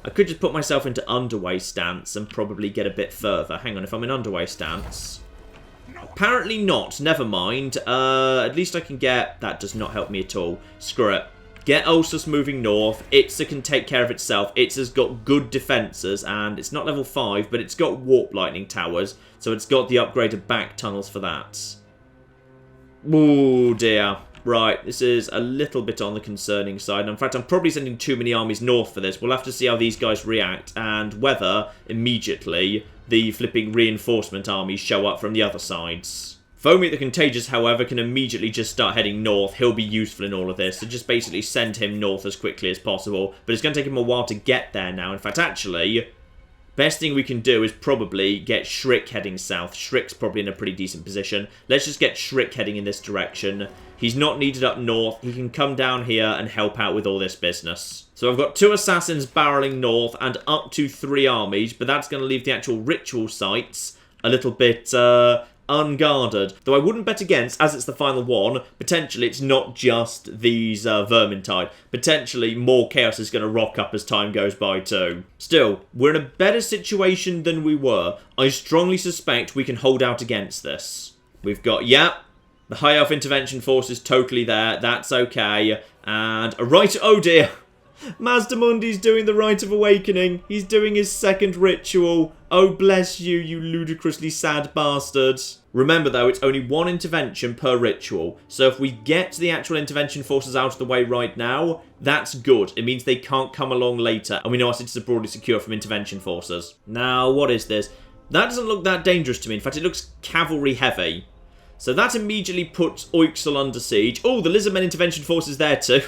I could just put myself into underway stance and probably get a bit further. Hang on, if I'm in underway stance... Apparently not. Never mind. At least I can get... That does not help me at all. Screw it. Get Ulsus moving north. Itza can take care of itself. Itza's got good defences, and it's not level 5, but it's got warp lightning towers, so it's got the upgraded back tunnels for that. Oh dear. Right, this is a little bit on the concerning side. In fact, I'm probably sending too many armies north for this. We'll have to see how these guys react, and whether, immediately, the flipping reinforcement armies show up from the other sides. Foamy the Contagious, however, can immediately just start heading north. He'll be useful in all of this, so just basically send him north as quickly as possible. But it's going to take him a while to get there now. In fact, actually, best thing we can do is probably get Shriek heading south. Shriek's probably in a pretty decent position. Let's just get Shriek heading in this direction. He's not needed up north. He can come down here and help out with all this business. So I've got 2 assassins barreling north and up to 3 armies, but that's going to leave the actual ritual sites a little bit... unguarded. Though I wouldn't bet against, as it's the final one, potentially it's not just these Vermintide. Potentially more chaos is going to rock up as time goes by too. Still, we're in a better situation than we were. I strongly suspect we can hold out against this. We've got, yeah, the High Elf Intervention Force is totally there. That's okay. And a right... Oh dear. Mazdamundi's doing the Rite of Awakening. He's doing his second ritual. Oh, bless you, you ludicrously sad bastard. Remember, though, it's only 1 intervention per ritual. So if we get the actual intervention forces out of the way right now, that's good. It means they can't come along later. And we know our cities are broadly secure from intervention forces. Now, what is this? That doesn't look that dangerous to me. In fact, it looks cavalry heavy. So that immediately puts Oixel under siege. Oh, the Lizardmen intervention force is there too.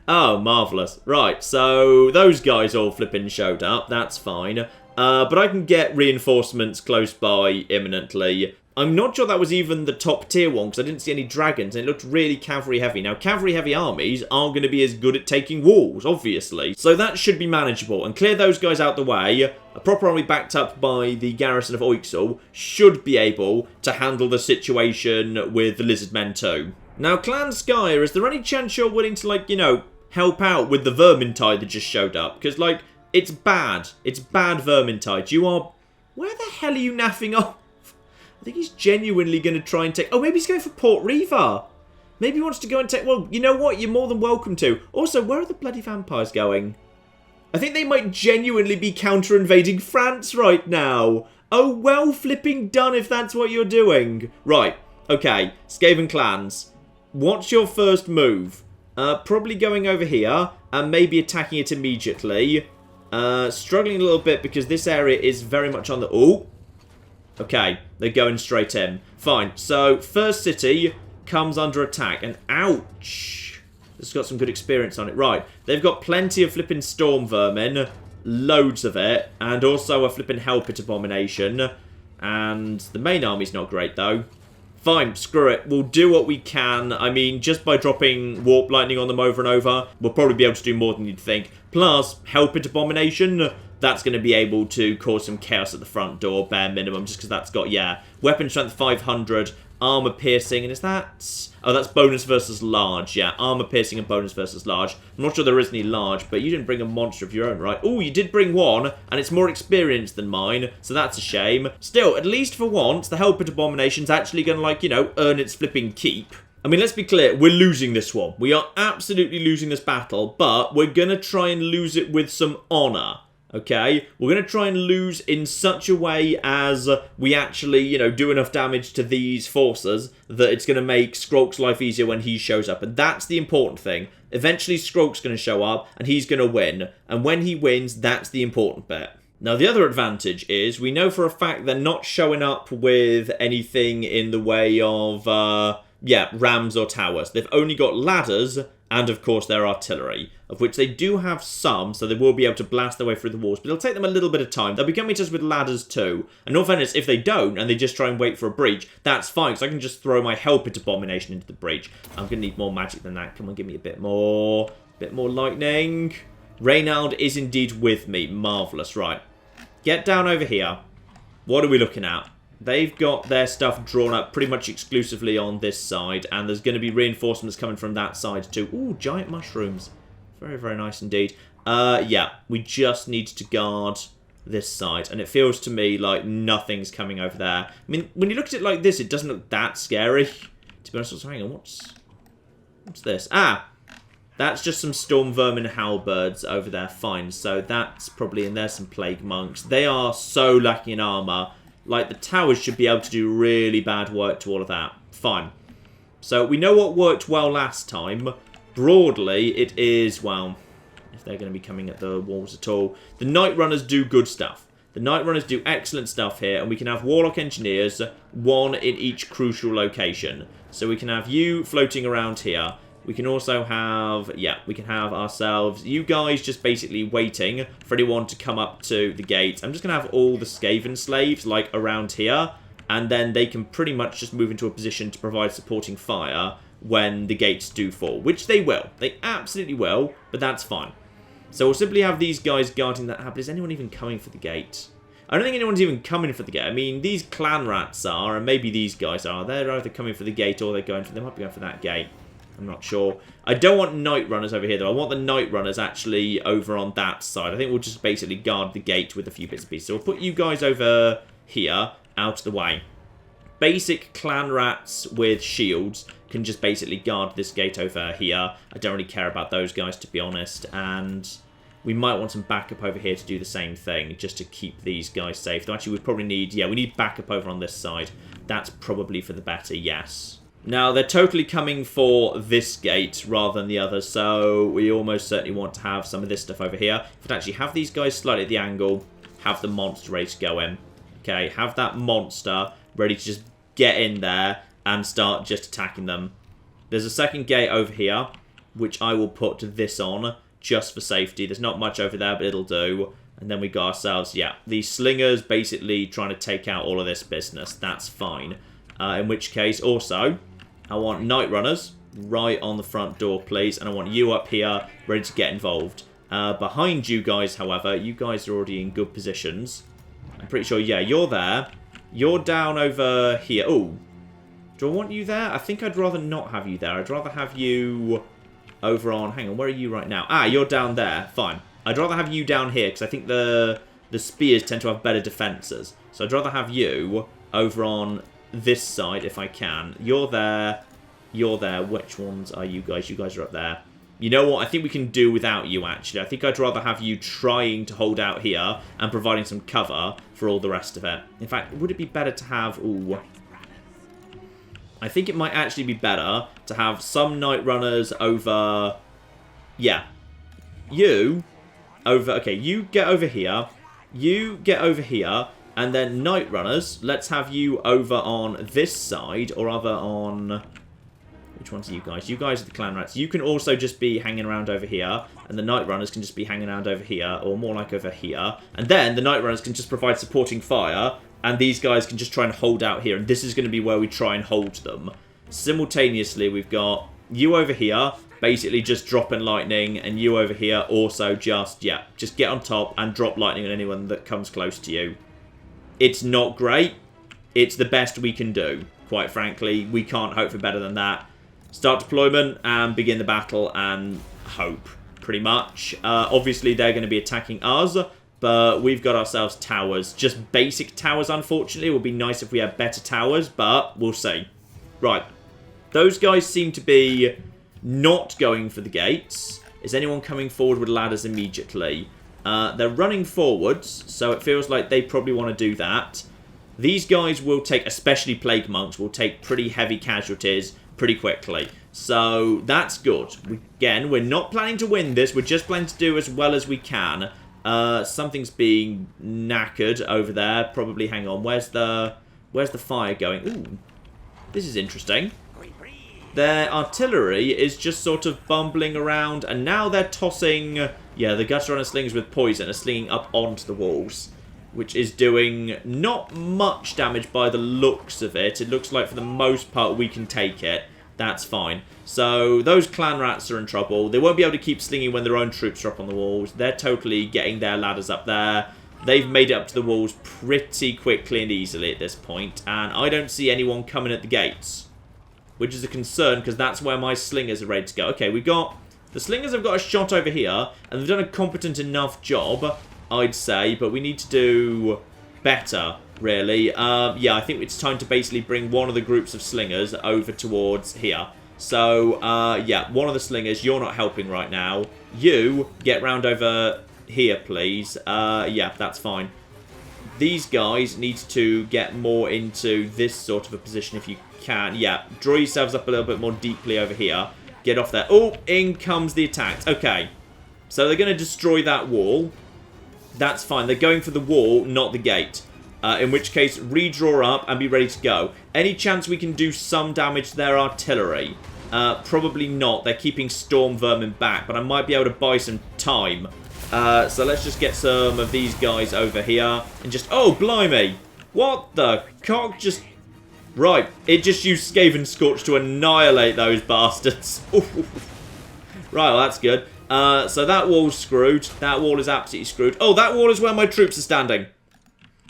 Oh, marvellous. Right, so those guys all flipping showed up. That's fine. But I can get reinforcements close by imminently. I'm not sure that was even the top tier one, because I didn't see any dragons, and it looked really cavalry heavy. Now, cavalry heavy armies aren't going to be as good at taking walls, obviously. So that should be manageable. And clear those guys out the way. A proper army backed up by the garrison of Oixel should be able to handle the situation with the Lizardmen too. Now, Clan Skyer, is there any chance you're willing to, like, you know, help out with the Vermintide that just showed up? Because, like, it's bad. It's bad Vermintide. You are... Where the hell are you naffing off? I think he's genuinely going to try and take... Oh, maybe he's going for Port Riva. Maybe he wants to go and take... Well, you know what? You're more than welcome to. Also, where are the bloody vampires going? I think they might genuinely be counter-invading France right now. Oh, well flipping done if that's what you're doing. Right. Okay. Skaven clans. What's your first move? Probably going over here and maybe attacking it immediately. Struggling a little bit because this area is very much on the... Oh! Okay, they're going straight in. Fine. So, first city comes under attack. And ouch! It's got some good experience on it. Right. They've got plenty of flipping storm vermin. Loads of it. And also a flipping hell pit abomination. And the main army's not great, though. Fine, screw it. We'll do what we can. I mean, just by dropping Warp Lightning on them over and over, we'll probably be able to do more than you'd think. Plus, Hell Pit Abomination, that's going to be able to cause some chaos at the front door, bare minimum, just because that's got, yeah, Weapon Strength 500, armor piercing, and is that... Oh, that's bonus versus large, yeah. Armor piercing and bonus versus large. I'm not sure there is any large, but you didn't bring a monster of your own, right? Oh, you did bring one, and it's more experienced than mine, so that's a shame. Still, at least for once, the Hellpit Abomination's actually going to, like, you know, earn its flipping keep. I mean, let's be clear, we're losing this one. We are absolutely losing this battle, but we're going to try and lose it with some honor. Okay, we're going to try and lose in such a way as we actually, you know, do enough damage to these forces that it's going to make Skrulk's life easier when he shows up. And that's the important thing. Eventually, Skrulk's going to show up and he's going to win. And when he wins, that's the important bit. Now, the other advantage is we know for a fact they're not showing up with anything in the way of, rams or towers. They've only got ladders and, of course, their artillery, of which they do have some, so they will be able to blast their way through the walls, but it'll take them a little bit of time. They'll be coming to us with ladders too, and in all fairness, if they don't, and they just try and wait for a breach, that's fine, because I can just throw my Hellpit Abomination into the breach. I'm going to need more magic than that. Come on, give me a bit more lightning. Reynald is indeed with me. Marvellous. Right. Get down over here. What are we looking at? They've got their stuff drawn up pretty much exclusively on this side, and there's going to be reinforcements coming from that side too. Ooh, giant mushrooms. Very, very nice indeed. Yeah, we just need to guard this side, and it feels to me like nothing's coming over there. I mean, when you look at it like this, it doesn't look that scary. To be honest, hang on, what's this? Ah! That's just some Storm Vermin halberds over there. Fine, so that's probably in there, some Plague Monks. They are so lacking in armor. Like, the towers should be able to do really bad work to all of that. Fine. So, we know what worked well last time. Broadly, it is, well, if they're going to be coming at the walls at all. The Night Runners do good stuff. The Night Runners do excellent stuff here, and we can have Warlock Engineers, one in each crucial location. So, we can have you floating around here. We can also have, we can have ourselves, you guys just basically waiting for anyone to come up to the gate. I'm just going to have all the Skaven slaves, like, around here. And then they can pretty much just move into a position to provide supporting fire when the gates do fall. Which they will. They absolutely will, but that's fine. So we'll simply have these guys guarding that. But is anyone even coming for the gate? I don't think anyone's even coming for the gate. I mean, these clan rats are, and maybe these guys are. They're either coming for the gate or they might be going for that gate. I'm not sure. I don't want Night Runners over here, though. I want the Night Runners actually over on that side. I think we'll just basically guard the gate with a few bits and pieces. So we'll put you guys over here, out of the way. Basic clan rats with shields can just basically guard this gate over here. I don't really care about those guys, to be honest. And we might want some backup over here to do the same thing, just to keep these guys safe. Though actually we probably need, we need backup over on this side. That's probably for the better, yes. Now, they're totally coming for this gate rather than the other, so we almost certainly want to have some of this stuff over here. If we actually have these guys slightly at the angle, have the monster ready to go in. Okay, have that monster ready to just get in there and start just attacking them. There's a second gate over here, which I will put this on, just for safety. There's not much over there, but it'll do. And then we got ourselves, these slingers basically trying to take out all of this business. That's fine. In which case, also, I want Night Runners right on the front door, please. And I want you up here, ready to get involved. Behind you guys, however, you guys are already in good positions. I'm pretty sure, you're there. You're down over here. Oh, do I want you there? I think I'd rather not have you there. I'd rather have you over on... Hang on, where are you right now? Ah, you're down there. Fine. I'd rather have you down here, because I think the spears tend to have better defences. So I'd rather have you over on this side, if I can. You're there. You're there. Which ones are you guys? You guys are up there. You know what? I think we can do without you, actually. I think I'd rather have you trying to hold out here and providing some cover for all the rest of it. In fact, would it be better to have... Ooh. I think it might actually be better to have some Night Runners over... Yeah. You over... Okay, you get over here. You get over here. And then Night Runners, let's have you over on this side, or other on... Which ones are you guys? You guys are the clan rats. You can also just be hanging around over here, and the Night Runners can just be hanging around over here, or more like over here. And then the Night Runners can just provide supporting fire, and these guys can just try and hold out here. And this is going to be where we try and hold them. Simultaneously, we've got you over here, basically just dropping lightning, and you over here also just get on top and drop lightning on anyone that comes close to you. It's not great. It's the best we can do, quite frankly. We can't hope for better than that. Start deployment and begin the battle and hope, pretty much. Obviously, they're going to be attacking us, but we've got ourselves towers. Just basic towers, unfortunately. It would be nice if we had better towers, but we'll see. Right. Those guys seem to be not going for the gates. Is anyone coming forward with ladders immediately? They're running forwards, so it feels like they probably want to do that. These guys will take, especially Plague Monks, will take pretty heavy casualties pretty quickly. So that's good. Again, we're not planning to win this. We're just planning to do as well as we can. Something's being knackered over there. Probably, hang on. Where's the fire going? Ooh, this is interesting. Their artillery is just sort of bumbling around, and now they're tossing, yeah, the gutter runner slings with poison are slinging up onto the walls, which is doing not much damage by the looks of it. It looks like for the most part we can take it. That's fine. So those clan rats are in trouble. They won't be able to keep slinging when their own troops are up on the walls. They're totally getting their ladders up there. They've made it up to the walls pretty quickly and easily at this point, and I don't see anyone coming at the gates, which is a concern, because that's where my slingers are ready to go. Okay, we've got... The slingers have got a shot over here, and they've done a competent enough job, I'd say, but we need to do better, really. Yeah, I think it's time to basically bring one of the groups of slingers over towards here. So, yeah, one of the slingers, you're not helping right now. You, get round over here, please. Yeah, that's fine. These guys need to get more into this sort of a position if you can. Yeah, draw yourselves up a little bit more deeply over here. Get off there. Oh, in comes the attacks. Okay, so they're going to destroy that wall. That's fine. They're going for the wall, not the gate. In which case, redraw up and be ready to go. Any chance we can do some damage to their artillery? Probably not. They're keeping storm vermin back, but I might be able to buy some time. So let's just get some of these guys over here and just... Oh, blimey! What the cock just... Right, it just used Skaven Scorch to annihilate those bastards. Right, well, that's good. So that wall's screwed. That wall is absolutely screwed. Oh, that wall is where my troops are standing.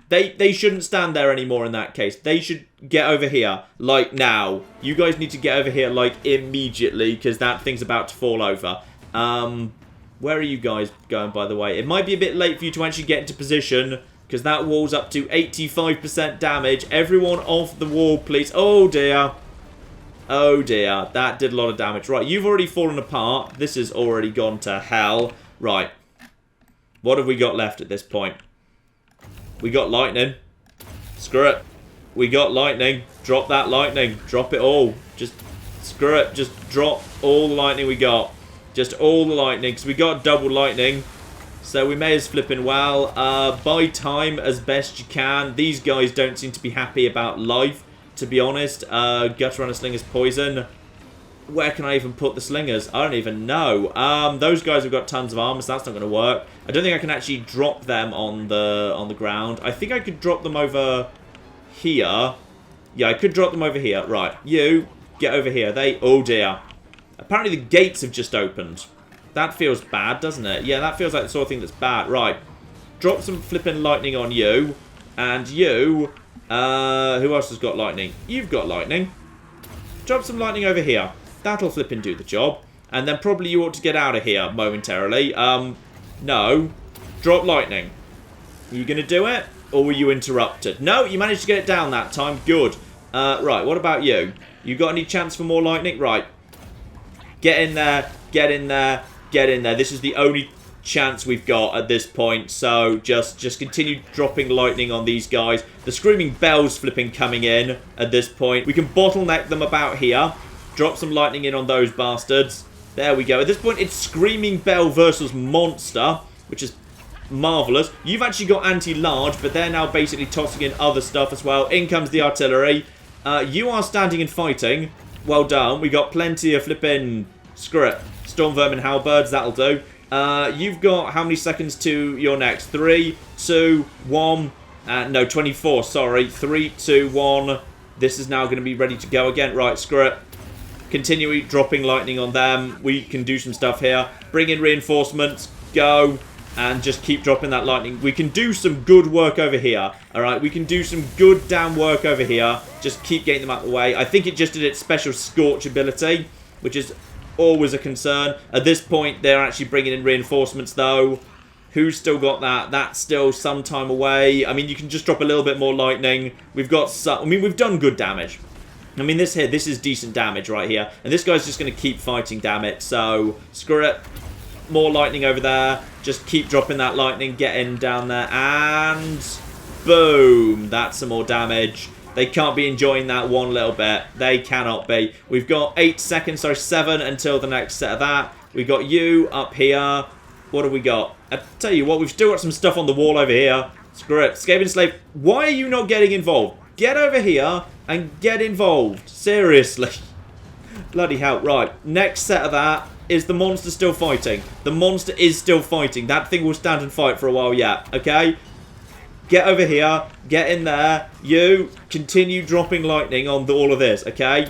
They shouldn't stand there anymore in that case. They should get over here, like now. You guys need to get over here, like, immediately, because that thing's about to fall over. Where are you guys going, by the way? It might be a bit late for you to actually get into position, because that wall's up to 85% damage. Everyone off the wall, please. Oh, dear. Oh, dear. That did a lot of damage. Right, you've already fallen apart. This has already gone to hell. Right. What have we got left at this point? We got lightning. Screw it. We got lightning. Drop that lightning. Drop it all. Just screw it. Just drop all the lightning we got. Just all the lightning, because we got double lightning. So we may as flipping well. Buy time as best you can. These guys don't seem to be happy about life, to be honest. Gutter Runner Slingers Poison. Where can I even put the slingers? I don't even know. Those guys have got tons of armor, so that's not going to work. I don't think I can actually drop them on the ground. I think I could drop them over here. Yeah, I could drop them over here. Right, you, get over here. Oh dear. Apparently the gates have just opened. That feels bad, doesn't it? Yeah, that feels like the sort of thing that's bad. Right. Drop some flipping lightning on you. And you... who else has got lightning? You've got lightning. Drop some lightning over here. That'll flipping do the job. And then probably you ought to get out of here momentarily. No. Drop lightning. Are you going to do it? Or were you interrupted? No, you managed to get it down that time. Good. Right, what about you? You got any chance for more lightning? Right. Get in there. Get in there. Get in there. This is the only chance we've got at this point. So just continue dropping lightning on these guys. The screaming bells flipping coming in at this point. We can bottleneck them about here. Drop some lightning in on those bastards. There we go. At this point, it's Screaming Bell versus Monster, which is marvellous. You've actually got anti-large, but they're now basically tossing in other stuff as well. In comes the artillery. You are standing and fighting. Well done. We got plenty of flipping... Screw it. Storm Vermin Halberds, that'll do. You've got how many seconds to your next? 3, 2, 1. No, 24, sorry. 3, 2, 1. This is now going to be ready to go again. Right, screw it. Continue dropping lightning on them. We can do some stuff here. Bring in reinforcements. Go. and just keep dropping that lightning. We can do some good work over here. Alright, we can do some good damn work over here. Just keep getting them out of the way. I think it just did its special Scorch ability, which is always a concern. At this point, they're actually bringing in reinforcements, though. Who's still got that? That's still some time away. I mean, you can just drop a little bit more lightning. We've got some... I mean, we've done good damage. I mean, this is decent damage right here. And this guy's just going to keep fighting, damn it. So, screw it. More lightning over there. Just keep dropping that lightning. Get in down there. And... boom. That's some more damage. They can't be enjoying that one little bit. They cannot be. We've got 8 seconds, sorry, 7 until the next set of that. We've got you up here. What have we got? I tell you what, we've still got some stuff on the wall over here. Screw it. Escaping Slave. Why are you not getting involved? Get over here and get involved. Seriously. Bloody hell. Right. Next set of that. Is the monster still fighting? The monster is still fighting. That thing will stand and fight for a while yet. Okay? Get over here. Get in there. You continue dropping lightning on all of this. Okay?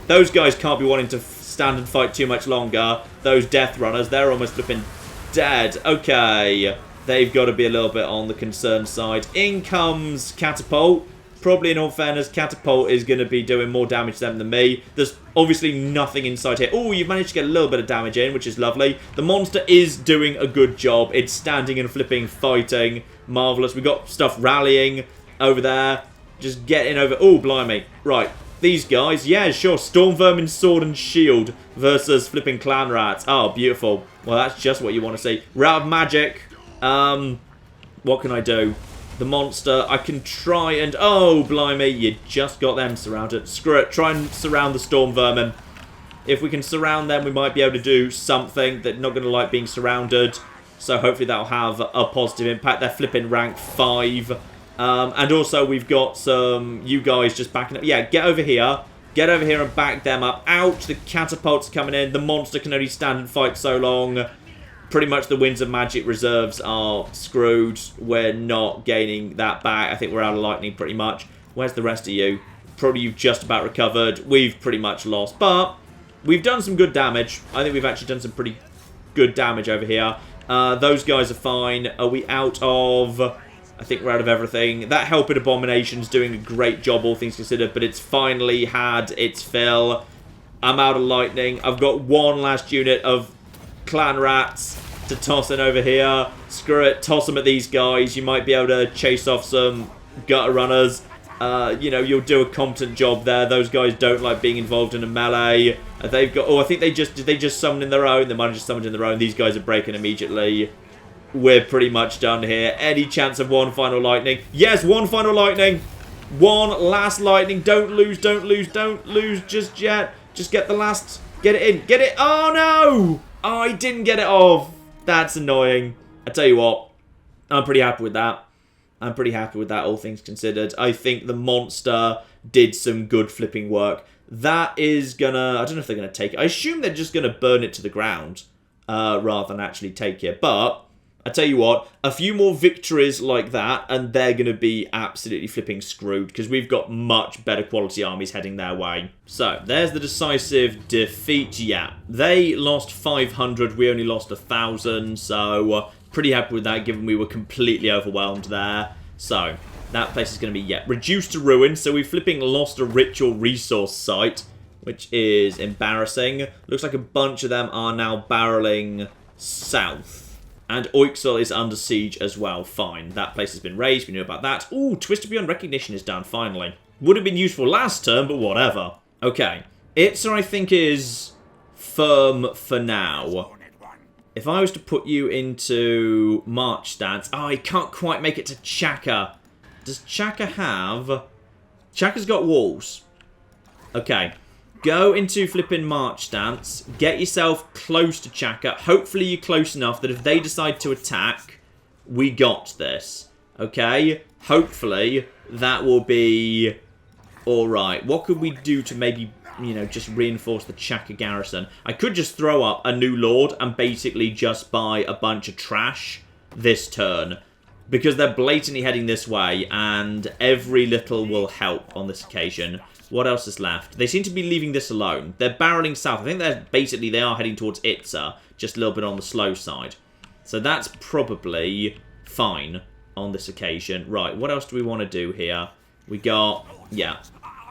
Those guys can't be wanting to stand and fight too much longer. Those Death Runners, they're almost flipping dead. Okay. They've got to be a little bit on the concerned side. In comes Catapult. Probably in all fairness, Catapult is going to be doing more damage to them than me. There's obviously nothing inside here. Oh, you've managed to get a little bit of damage in, which is lovely. The monster is doing a good job. It's standing and flipping, fighting. Marvellous. We've got stuff rallying over there. Just getting over... oh, blimey. Right. These guys. Yeah, sure. Storm Vermin, Sword and Shield versus flipping Clan Rats. Oh, beautiful. Well, that's just what you want to see. We're out of magic. What can I do? The monster, I can try and... oh, blimey, you just got them surrounded. Screw it, try and surround the Storm Vermin. If we can surround them, we might be able to do something. They're not going to like being surrounded. So hopefully that'll have a positive impact. They're flipping rank 5. And also we've got some... you guys just backing up. Yeah, get over here. Get over here and back them up. Ouch, the catapult's coming in. The monster can only stand and fight so long. Pretty much the Winds of Magic reserves are screwed. We're not gaining that back. I think we're out of lightning pretty much. Where's the rest of you? Probably you've just about recovered. We've pretty much lost. But we've done some good damage. I think we've actually done some pretty good damage over here. Those guys are fine. Are we out of... I think we're out of everything. That Helped Abomination's doing a great job, all things considered. But it's finally had its fill. I'm out of lightning. I've got one last unit of Clan Rats to toss in over here. Screw it, toss them at these guys. You might be able to chase off some gutter runners. You know, you'll do a competent job there. Those guys don't like being involved in a melee. They've got... oh, I think they just summoned in their own. They might have just summoned in their own. These guys are breaking immediately. We're pretty much done here. Any chance of one final lightning? Yes, one final lightning. One last lightning. Don't lose, don't lose, don't lose just yet. Just get the last... get it in. Get it... oh, no! Oh, I didn't get it off. That's annoying. I tell you what, I'm pretty happy with that. I'm pretty happy with that, all things considered. I think the monster did some good flipping work. That is gonna... I don't know if they're gonna take it. I assume they're just gonna burn it to the ground rather than actually take it. But I tell you what, a few more victories like that, and they're going to be absolutely flipping screwed, because we've got much better quality armies heading their way. So, there's the decisive defeat. Yeah, they lost 500, we only lost 1,000, so pretty happy with that, given we were completely overwhelmed there. So, that place is going to be, yeah, reduced to ruin, so we flipping lost a ritual resource site, which is embarrassing. Looks like a bunch of them are now barreling south. And Oixel is under siege as well. Fine. That place has been raised. We knew about that. Ooh, Twister Beyond Recognition is down, finally. Would have been useful last turn, but whatever. Okay. Itza, I think, is firm for now. If I was to put you into March stance... oh, I can't quite make it to Chaka. Does Chaka have... Chaka's got walls. Okay. Go into flipping March stance. Get yourself close to Chaka. Hopefully you're close enough that if they decide to attack, we got this. Okay? Hopefully that will be alright. What could we do to maybe, you know, just reinforce the Chaka garrison? I could just throw up a new lord and basically just buy a bunch of trash this turn. Because they're blatantly heading this way, and every little will help on this occasion. What else is left? They seem to be leaving this alone. They're barreling south. I think they are heading towards Itza, just a little bit on the slow side. So that's probably fine on this occasion. Right, what else do we want to do here? We got, yeah,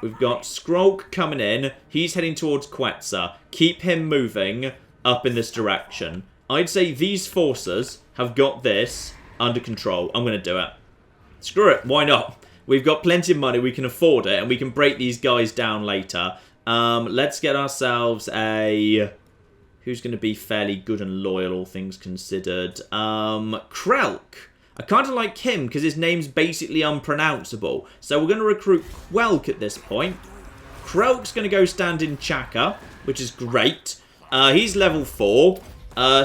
we've got Skrulk coming in. He's heading towards Quetzal. Keep him moving up in this direction. I'd say these forces have got this under control. I'm going to do it. Screw it, why not? We've got plenty of money, we can afford it, and we can break these guys down later. Let's get ourselves a... Who's going to be fairly good and loyal, all things considered? Krelk. I kind of like him, because his name's basically unpronounceable. So we're going to recruit Quelk at this point. Krelk's going to go stand in Chaka, which is great. He's level 4.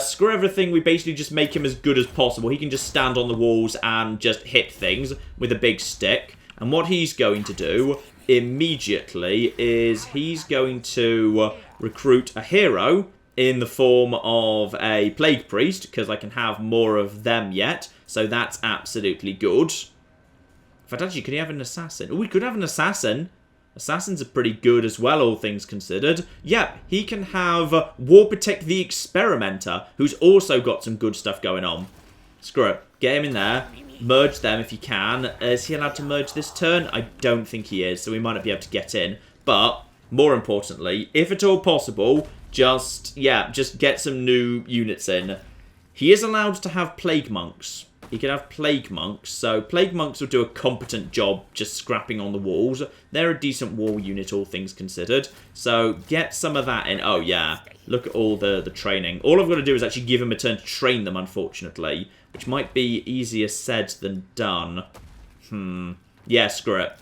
Screw everything, we basically just make him as good as possible. He can just stand on the walls and just hit things with a big stick. And what he's going to do immediately is he's going to recruit a hero in the form of a Plague Priest, because I can have more of them yet. So that's absolutely good. In fact, actually, could he have an assassin? Oh, we could have an assassin. Assassins are pretty good as well, all things considered. Yep, he can have War Protect the Experimenter, who's also got some good stuff going on. Screw it. Get him in there. Merge them if you can. Is he allowed to merge this turn? I don't think he is, so we might not be able to get in. But, more importantly, if at all possible, just get some new units in. He is allowed to have Plague Monks. He can have Plague Monks, so Plague Monks will do a competent job just scrapping on the walls. They're a decent war unit, all things considered. So get some of that in. Oh, yeah. Look at all the training. All I've got to do is actually give him a turn to train them, unfortunately, which might be easier said than done. Yeah, screw it.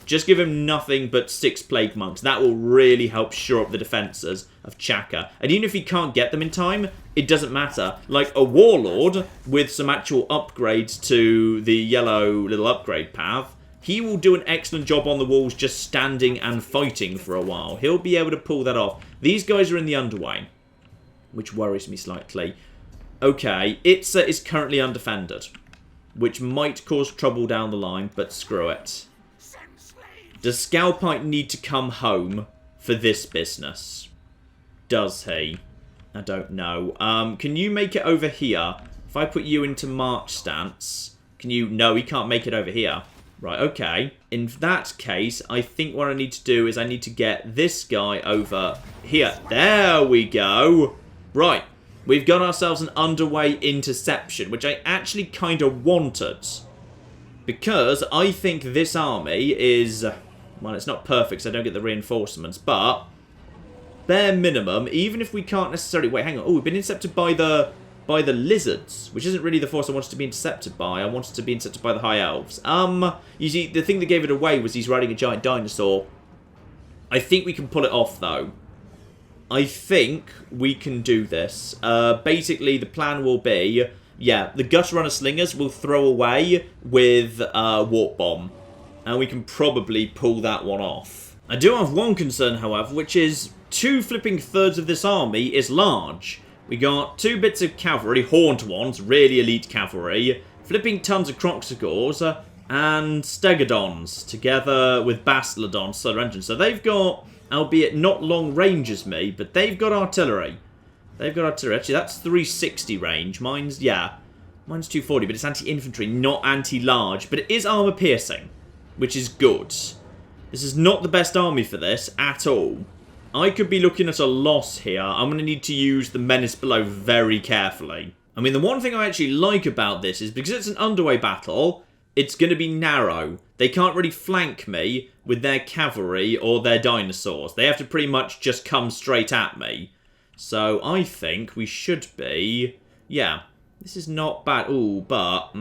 Just give him nothing but 6 Plague Monks. That will really help shore up the defences of Chaka. And even if he can't get them in time, it doesn't matter. Like a Warlord with some actual upgrades to the yellow little upgrade path, he will do an excellent job on the walls just standing and fighting for a while. He'll be able to pull that off. These guys are in the underway, which worries me slightly. Okay, Itza is currently undefended, which might cause trouble down the line, but screw it. Does Scalpite need to come home for this business? Does he? I don't know. Can you make it over here? If I put you into march stance, can you... No, he can't make it over here. Right, okay. In that case, I think what I need to do is I need to get this guy over here. There we go. Right. We've got ourselves an underway interception, which I actually kind of wanted. Because I think this army is... Well, it's not perfect, so I don't get the reinforcements, but... Bare minimum, even if we can't necessarily... Wait, hang on. Oh, we've been intercepted by the lizards, which isn't really the force I wanted to be intercepted by. I wanted to be intercepted by the high elves. You see, the thing that gave it away was he's riding a giant dinosaur. I think we can pull it off, though. I think we can do this. Basically, the plan will be... Yeah, the Gut Runner Slingers will throw away with Warp Bomb. And we can probably pull that one off. I do have one concern, however, which is 2 flipping thirds of this army is large. We got 2 bits of cavalry, horned ones, really elite cavalry, flipping tons of Croxagors, and Stegodons, together with Bastiladons, solar engines. So they've got, albeit not long range as me, but they've got artillery. They've got artillery. Actually, that's 360 range. Mine's 240, but it's anti-infantry, not anti-large. But it is armour-piercing, which is good. This is not the best army for this at all. I could be looking at a loss here. I'm going to need to use the Menace Below very carefully. I mean, the one thing I actually like about this is because it's an underway battle, it's going to be narrow. They can't really flank me with their cavalry or their dinosaurs. They have to pretty much just come straight at me. So I think we should be... Yeah, this is not bad. Ooh, but...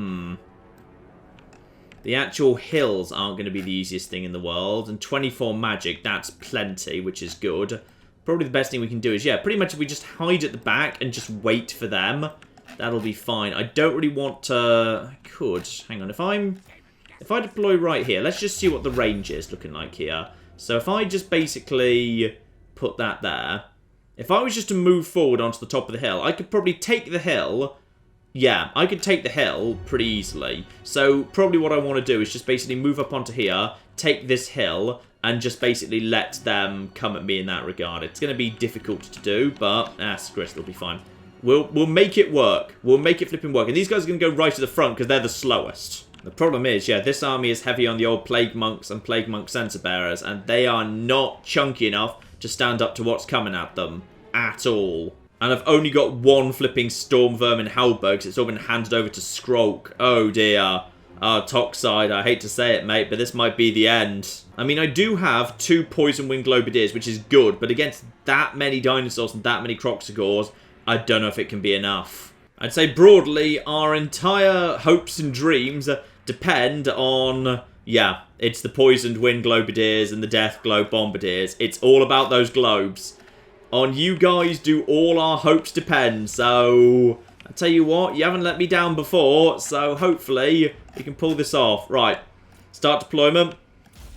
The actual hills aren't going to be the easiest thing in the world. And 24 magic, that's plenty, which is good. Probably the best thing we can do is, yeah, pretty much if we just hide at the back and just wait for them, that'll be fine. I don't really want to... I could. Hang on. If I deploy right here, let's just see what the range is looking like here. So if I just basically put that there, if I was just to move forward onto the top of the hill, I could probably take the hill... Yeah, I could take the hill pretty easily. So probably what I want to do is just basically move up onto here, take this hill, and just basically let them come at me in that regard. It's going to be difficult to do, but screw it, it'll be fine. We'll make it work. We'll make it flipping work. And these guys are going to go right to the front because they're the slowest. The problem is, yeah, this army is heavy on the old Plague Monks and Plague Monk Censor Bearers, and they are not chunky enough to stand up to what's coming at them. At all. And I've only got one flipping Storm Vermin Halberd because it's all been handed over to Skrolk. Oh dear. Toxide, I hate to say it, mate, but this might be the end. I mean, I do have 2 Poison Wing Globadiers, which is good, but against that many dinosaurs and that many Croxagores, I don't know if it can be enough. I'd say broadly, our entire hopes and dreams depend on, yeah, it's the Poisoned Wind Globadiers and the Death Globe Bombardiers. It's all about those globes. On you guys do all our hopes depend, so I tell you what, you haven't let me down before, so hopefully we can pull this off. Right, start deployment,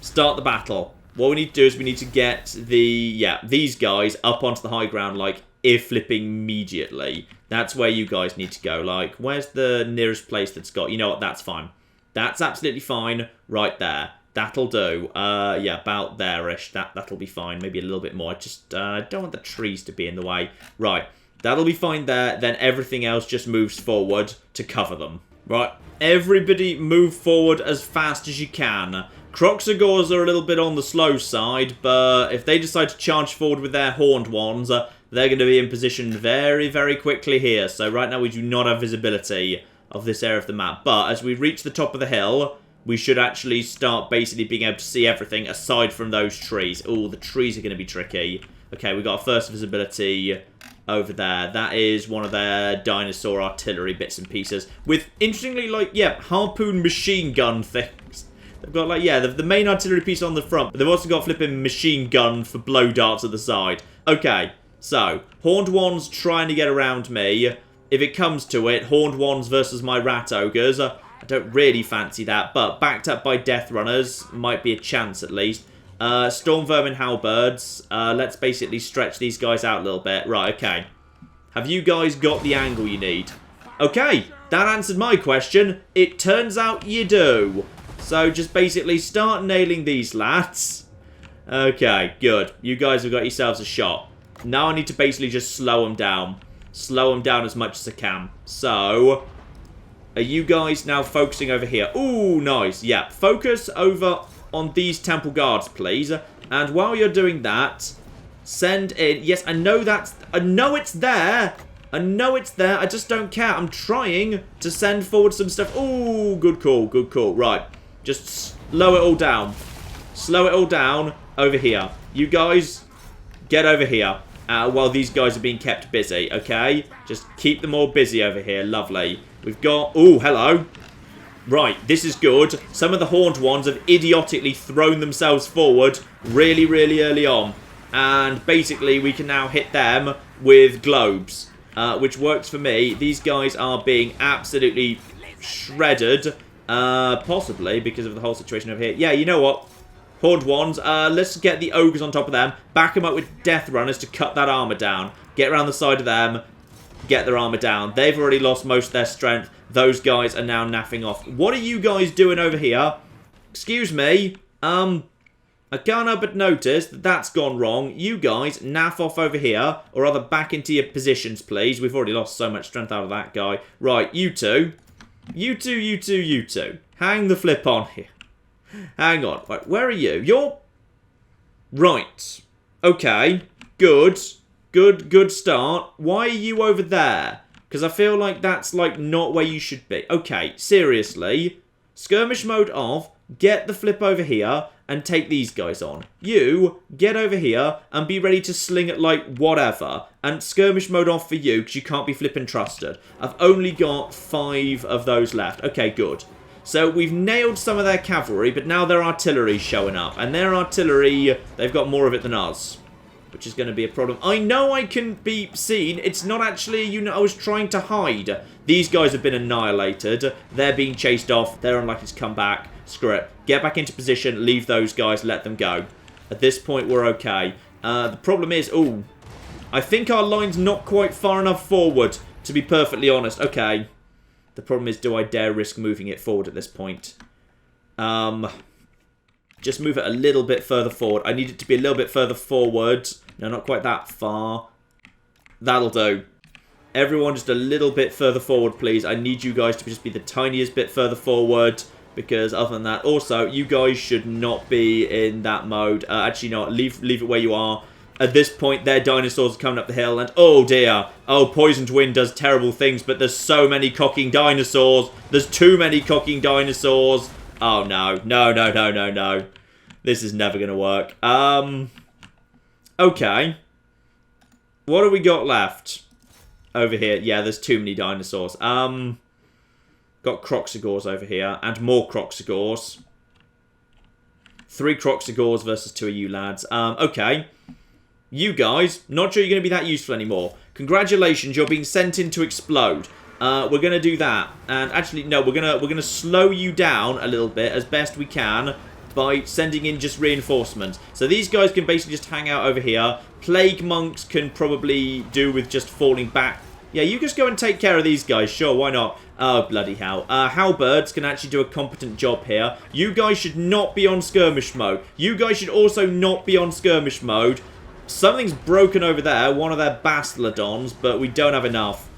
start the battle. What we need to do is we need to get these guys up onto the high ground, like, if flipping immediately. That's where you guys need to go. Like, where's the nearest place that's got... You know what, that's fine. That's absolutely fine right there. That'll do. Yeah, about there-ish. That'll be fine. Maybe a little bit more. I just don't want the trees to be in the way. Right, that'll be fine there. Then everything else just moves forward to cover them. Right, everybody move forward as fast as you can. Croxagores are a little bit on the slow side, but if they decide to charge forward with their horned ones, they're going to be in position very, very quickly here. So right now we do not have visibility of this area of the map. But as we reach the top of the hill, we should actually start basically being able to see everything aside from those trees. Oh, the trees are going to be tricky. Okay, we got our first visibility over there. That is one of their dinosaur artillery bits and pieces. With, interestingly, like, yeah, harpoon machine gun things. They've got, like, yeah, the main artillery piece on the front, but they've also got flipping machine gun for blow darts at the side. Okay, so, horned ones trying to get around me. If it comes to it, horned ones versus my rat ogres. I don't really fancy that, but backed up by death runners might be a chance at least. Storm Vermin Halberds. Let's basically stretch these guys out a little bit. Right, okay. Have you guys got the angle you need? Okay, that answered my question. It turns out you do. So just basically start nailing these lads. Okay, good. You guys have got yourselves a shot. Now I need to basically just slow them down. Slow them down as much as I can. So, are you guys now focusing over here? Ooh, nice. Yeah, focus over on these temple guards, please. And while you're doing that, send in... Yes, I know that's... I know it's there. I know it's there. I just don't care. I'm trying to send forward some stuff. Ooh, good call. Good call. Right. Just slow it all down. Slow it all down over here. You guys, get over here. While these guys are being kept busy, okay? Just keep them all busy over here. Lovely. We've got... Ooh, hello. Right, this is good. Some of the horned ones have idiotically thrown themselves forward really, really early on. And basically, we can now hit them with globes, which works for me. These guys are being absolutely shredded, possibly because of the whole situation over here. Yeah, you know what? Horned ones, let's get the ogres on top of them. Back them up with death runners to cut that armor down. Get around the side of them. Get their armor down. They've already lost most of their strength. Those guys are now naffing off. What are you guys doing over here? Excuse me. I can't help but notice that that's gone wrong. You guys naff off over here. Or rather, back into your positions, please. We've already lost so much strength out of that guy. Right, you two. You two, you two, you two. Hang the flip on here. Hang on. Right, where are you? You're... Right. Okay. Good. Good start. Why are you over there? Because I feel like that's, like, not where you should be. Okay, seriously. Skirmish mode off. Get the flip over here and take these guys on. You, get over here and be ready to sling it like whatever. And skirmish mode off for you because you can't be flipping trusted. I've only got 5 of those left. Okay, good. So we've nailed some of their cavalry, but now their artillery's showing up. And their artillery, they've got more of it than us, which is going to be a problem. I know I can be seen. It's not actually a unit I was trying to hide. These guys have been annihilated. They're being chased off. They're unlikely to come back. Screw it. Get back into position. Leave those guys. Let them go. At this point, we're okay. The problem is... Ooh. I think our line's not quite far enough forward, to be perfectly honest. Okay. The problem is, do I dare risk moving it forward at this point? Just move it a little bit further forward. I need it to be a little bit further forward. No, not quite that far. That'll do. Everyone just a little bit further forward, please. I need you guys to just be the tiniest bit further forward. Because other than that, also, you guys should not be in that mode. Actually, not. Leave it where you are. At this point, their dinosaurs are coming up the hill. And, oh dear. Oh, Poisoned Wind does terrible things. But there's so many cocking dinosaurs. There's too many cocking dinosaurs. Oh, no. No. This is never going to work. Okay. What have we got left? Over here. Yeah, there's too many dinosaurs. Got Croxigors over here. And more Croxigors. 3 Croxigors versus 2 of you lads. Okay. You guys, not sure you're going to be that useful anymore. Congratulations, you're being sent in to explode. We're going to do that. And actually, no, we're going to slow you down a little bit as best we can by sending in just reinforcements. So these guys can basically just hang out over here. Plague Monks can probably do with just falling back. Yeah, you just go and take care of these guys. Sure, why not? Oh, bloody hell. Halberds can actually do a competent job here. You guys should not be on skirmish mode. You guys should also not be on skirmish mode. Something's broken over there. One of their Bastladons, but we don't have enough.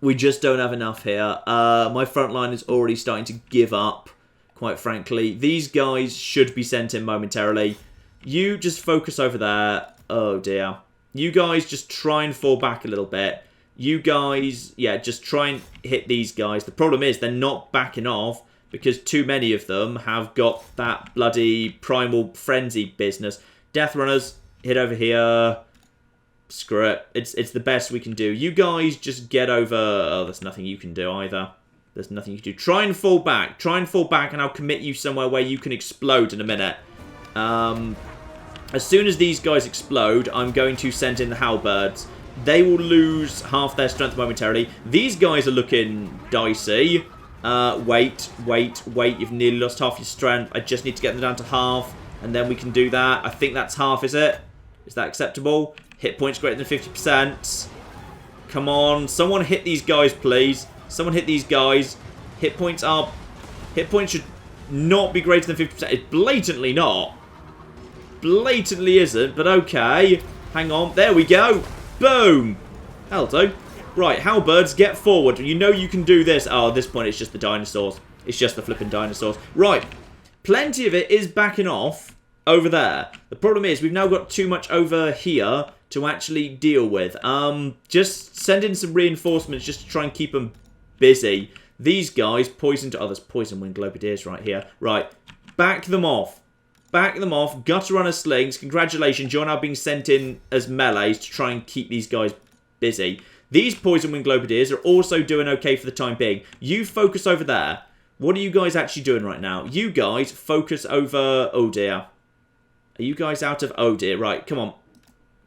We just don't have enough here. My front line is already starting to give up, quite frankly. These guys should be sent in momentarily. You just focus over there. Oh, dear. You guys just try and fall back a little bit. You guys, yeah, just try and hit these guys. The problem is they're not backing off because too many of them have got that bloody primal frenzy business. Death Runners, hit over here. Screw it. It's the best we can do. You guys just get over... Oh, there's nothing you can do either. There's nothing you can do. Try and fall back. Try and fall back and I'll commit you somewhere where you can explode in a minute. As soon as these guys explode, I'm going to send in the Halberds. They will lose half their strength momentarily. These guys are looking dicey. Wait. You've nearly lost half your strength. I just need to get them down to half. And then we can do that. I think that's half, is it? Is that acceptable? Hit points greater than 50%. Come on. Someone hit these guys, please. Someone hit these guys. Hit points should not be greater than 50%. It's blatantly not. Blatantly isn't, but okay. Hang on. There we go. Boom! That'll do. Right, Halberds, get forward. You know you can do this. Oh, at this point, it's just the dinosaurs. It's just the flipping dinosaurs. Right. Plenty of it is backing off over there. The problem is we've now got too much over here to actually deal with. Just send in some reinforcements just to try and keep them busy. These guys, poison to others. Poison Wind Globadiers right here. Right. Back them off. Back them off. Gutter Runner Slings. Congratulations. You're now being sent in as melees to try and keep these guys busy. These Poison Wind Globadiers are also doing okay for the time being. You focus over there. What are you guys actually doing right now? You guys focus over... Oh, dear. Are you guys out of... Oh, dear. Right. Come on.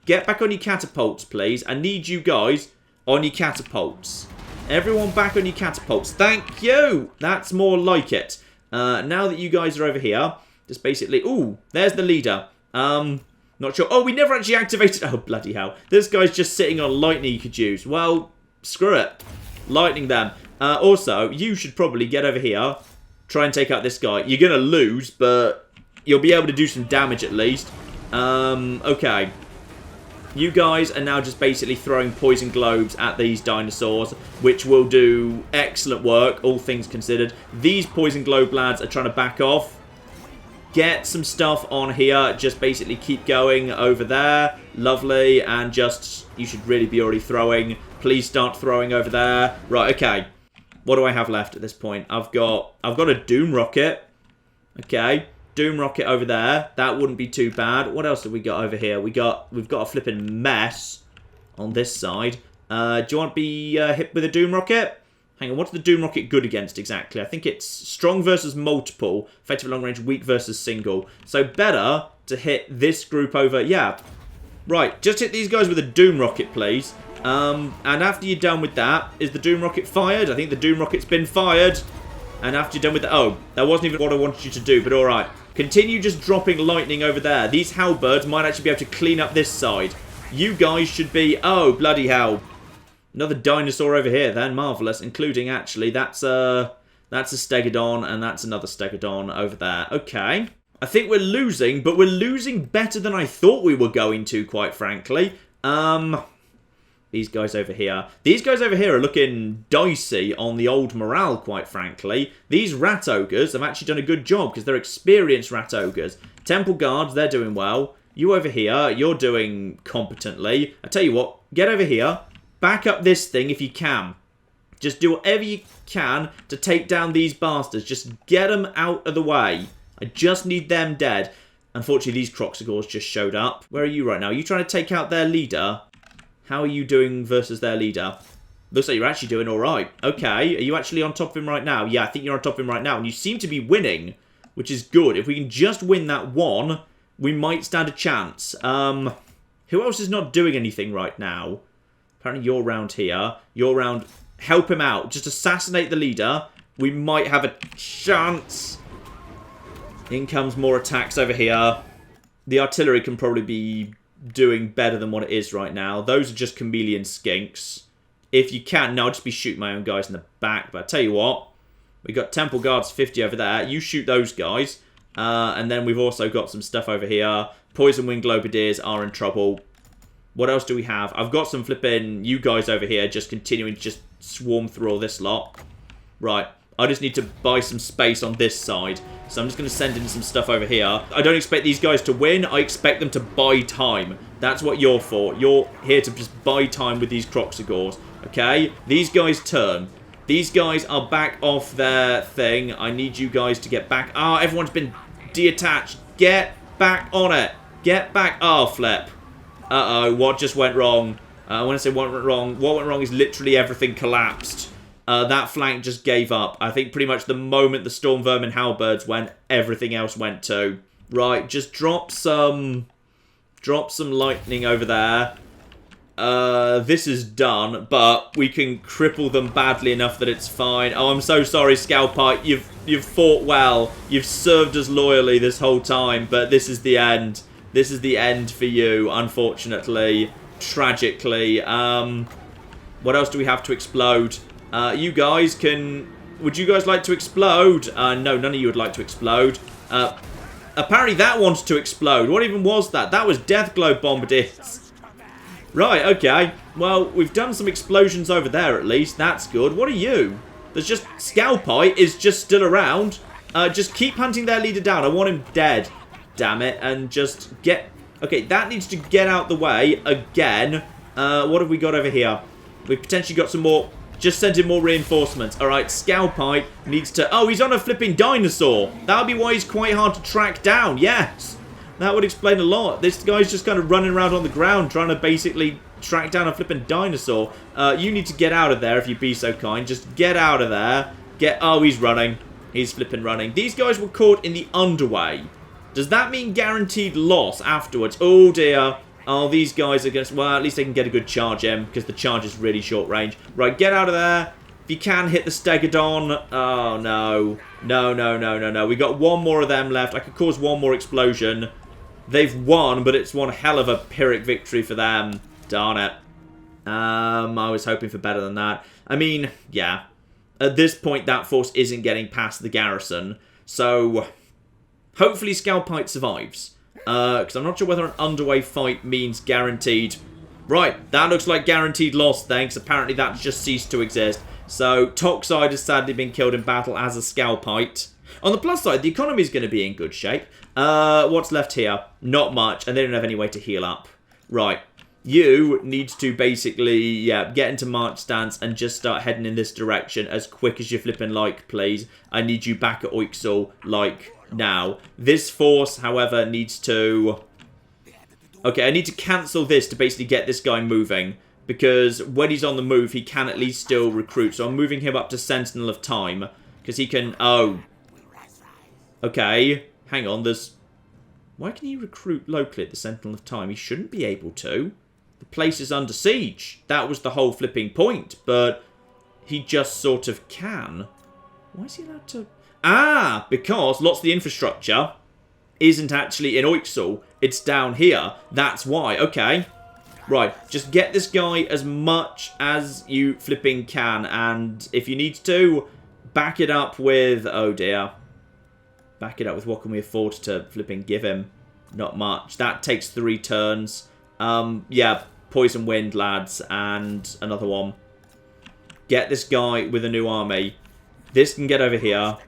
Get back on your catapults, please. I need you guys on your catapults. Everyone back on your catapults. Thank you. That's more like it. Now that you guys are over here... Just basically... Ooh, there's the leader. Not sure. Oh, we never actually activated... Oh, bloody hell. This guy's just sitting on lightning you could use. Well, screw it. Lightning them. Also, you should probably get over here. Try and take out this guy. You're going to lose, but you'll be able to do some damage at least. Okay. You guys are now just basically throwing poison globes at these dinosaurs, which will do excellent work, all things considered. These poison globe lads are trying to back off. Get some stuff on here. Just basically keep going over there. Lovely. And just, you should really be already throwing. Please start throwing over there. Right, okay. What do I have left at this point? I've got a Doom Rocket. Okay. Doom Rocket over there. That wouldn't be too bad. What else have we got over here? We've got a flipping mess on this side. Do you want to be hit with a Doom Rocket? Hang on, what's the Doom Rocket good against exactly? I think it's strong versus multiple, effective long range, weak versus single. So better to hit this group over. Yeah, right. Just hit these guys with a Doom Rocket, please. And after you're done with that, is the Doom Rocket fired? I think the Doom Rocket's been fired. And after you're done with that, oh, that wasn't even what I wanted you to do, but all right. Continue just dropping lightning over there. These Halberds might actually be able to clean up this side. You guys should be... Oh, bloody hell. Another dinosaur over here, then. Marvellous. Including, actually, that's a Stegodon, and that's another Stegodon over there. Okay. I think we're losing, but we're losing better than I thought we were going to, quite frankly. These guys over here. These guys over here are looking dicey on the old morale, quite frankly. These rat ogres have actually done a good job because they're experienced rat ogres. Temple guards, they're doing well. You over here, you're doing competently. I tell you what, get over here. Back up this thing if you can. Just do whatever you can to take down these bastards. Just get them out of the way. I just need them dead. Unfortunately, these Croxagors just showed up. Where are you right now? Are you trying to take out their leader? How are you doing versus their leader? Looks like you're actually doing alright. Okay, are you actually on top of him right now? Yeah, I think you're on top of him right now. And you seem to be winning, which is good. If we can just win that one, we might stand a chance. Who else is not doing anything right now? Apparently you're round here. You're round... Help him out. Just assassinate the leader. We might have a chance. In comes more attacks over here. The artillery can probably be doing better than what it is right now. Those are just chameleon skinks. If you can, no, I'll just be shooting my own guys in the back. But I tell you what, we got Temple Guards 50 over there. You shoot those guys. And then we've also got some stuff over here. Poison Wing Globadiers are in trouble. What else do we have? I've got some flipping you guys over here just continuing to just swarm through all this lot. Right. I just need to buy some space on this side. So I'm just going to send in some stuff over here. I don't expect these guys to win. I expect them to buy time. That's what you're for. You're here to just buy time with these Croxagors. Okay? These guys turn. These guys are back off their thing. I need you guys to get back. Ah, everyone's been detached. Get back on it. Get back. Oh, flip. Uh-oh. What just went wrong? When I say what went wrong is literally everything collapsed. That flank just gave up. I think pretty much the moment the Storm Vermin Halberds went, everything else went too. Right, just drop some lightning over there. This is done, but we can cripple them badly enough that it's fine. Oh, I'm so sorry, Scalpite. You've fought well. You've served us loyally this whole time, but this is the end. This is the end for you, unfortunately. Tragically. What else do we have to explode? You guys can... Would you guys like to explode? No, none of you would like to explode. Apparently that wants to explode. What even was that? That was Death Globe Bombardiers. Right, okay. Well, we've done some explosions over there at least. That's good. What are you? There's just... Scalpite is just still around. Just keep hunting their leader down. I want him dead. Damn it. And just get... Okay, that needs to get out the way again. What have we got over here? We've potentially got some more... Just sent in more reinforcements. Alright, Scalpite needs to... Oh, he's on a flipping dinosaur. That would be why he's quite hard to track down. Yes. That would explain a lot. This guy's just kind of running around on the ground trying to basically track down a flipping dinosaur. You need to get out of there if you'd be so kind. Just get out of there. Oh, he's running. He's flipping running. These guys were caught in the underway. Does that mean guaranteed loss afterwards? Oh, dear. Oh, these guys are going to... Well, at least they can get a good charge in because the charge is really short range. Right, get out of there. If you can, hit the Stegodon. Oh, no. No. We got one more of them left. I could cause one more explosion. They've won, but it's one hell of a Pyrrhic victory for them. Darn it. I was hoping for better than that. I mean, yeah. At this point, that force isn't getting past the garrison. So, hopefully Scalpite survives. Because I'm not sure whether an underway fight means guaranteed. Right, that looks like guaranteed loss, thanks. Apparently that just ceased to exist. So, Toxide has sadly been killed in battle as a Scalpite. On the plus side, the economy is going to be in good shape. What's left here? Not much, and they don't have any way to heal up. Right, you need to basically, yeah, get into march stance and just start heading in this direction as quick as you flipping like, please. I need you back at Oixel, like... Now, this force, however, needs to... Okay, I need to cancel this to basically get this guy moving. Because when he's on the move, he can at least still recruit. So I'm moving him up to Sentinel of Time. Because he can... Oh. Okay. Hang on, there's... Why can he recruit locally at the Sentinel of Time? He shouldn't be able to. The place is under siege. That was the whole flipping point. But he just sort of can. Why is he allowed to... Ah, because lots of the infrastructure isn't actually in Oixel. It's down here. That's why. Okay. Right. Just get this guy as much as you flipping can. And if you need to, back it up with... Oh, dear. Back it up with what can we afford to flipping give him? Not much. That takes 3 turns. Yeah. Poison Wind, lads, and another one. Get this guy with a new army. This can get over here.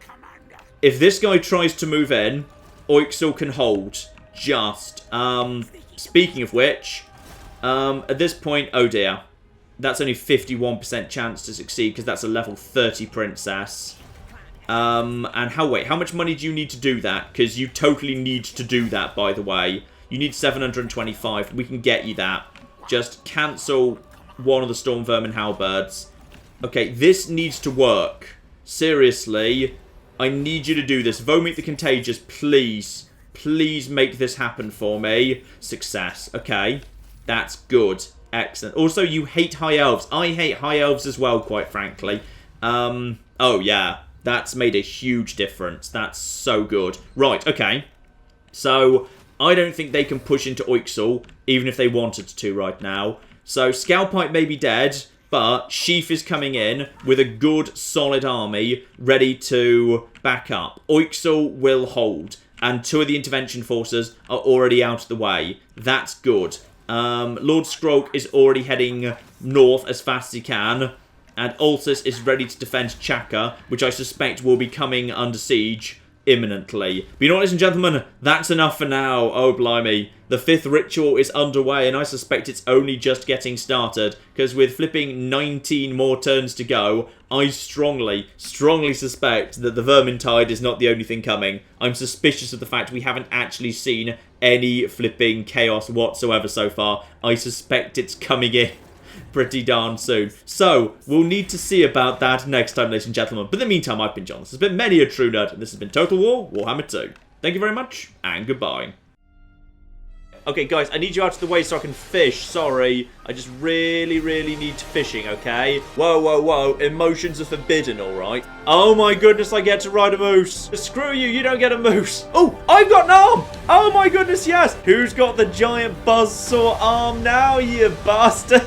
If this guy tries to move in, Oixel can hold. Just. Speaking of which, at this point, oh dear. That's only 51% chance to succeed because that's a level 30 princess. And how much money do you need to do that? Because you totally need to do that, by the way. You need 725. We can get you that. Just cancel one of the Storm Vermin Halberds. Okay, this needs to work. Seriously, I need you to do this. Vomit the Contagious, please. Please make this happen for me. Success. Okay, that's good. Excellent. Also, you hate High Elves. I hate High Elves as well, quite frankly. Oh, yeah. That's made a huge difference. That's so good. Right, okay. So, I don't think they can push into Oixel, even if they wanted to right now. So, Scalpipe may be dead, but Sheaf is coming in with a good, solid army ready to back up. Oixel will hold, and 2 of the intervention forces are already out of the way. That's good. Lord Skroak is already heading north as fast as he can. And Ultus is ready to defend Chaka, which I suspect will be coming under siege imminently. But you know what, ladies and gentlemen? That's enough for now. Oh, blimey. The 5th ritual is underway, and I suspect it's only just getting started. Because with flipping 19 more turns to go, I strongly suspect that the Vermintide is not the only thing coming. I'm suspicious of the fact we haven't actually seen any flipping chaos whatsoever so far. I suspect it's coming in pretty darn soon. So, we'll need to see about that next time, ladies and gentlemen. But in the meantime, I've been John. This has been Many a True Nerd, and this has been Total War Warhammer 2. Thank you very much, and goodbye. Okay, guys, I need you out of the way so I can fish. Sorry. I just really need fishing, okay? Whoa, whoa, whoa. Emotions are forbidden, alright? Oh my goodness, I get to ride a moose. Screw you, you don't get a moose. Oh, I've got an arm. Oh my goodness, yes. Who's got the giant buzzsaw arm now, you bastard?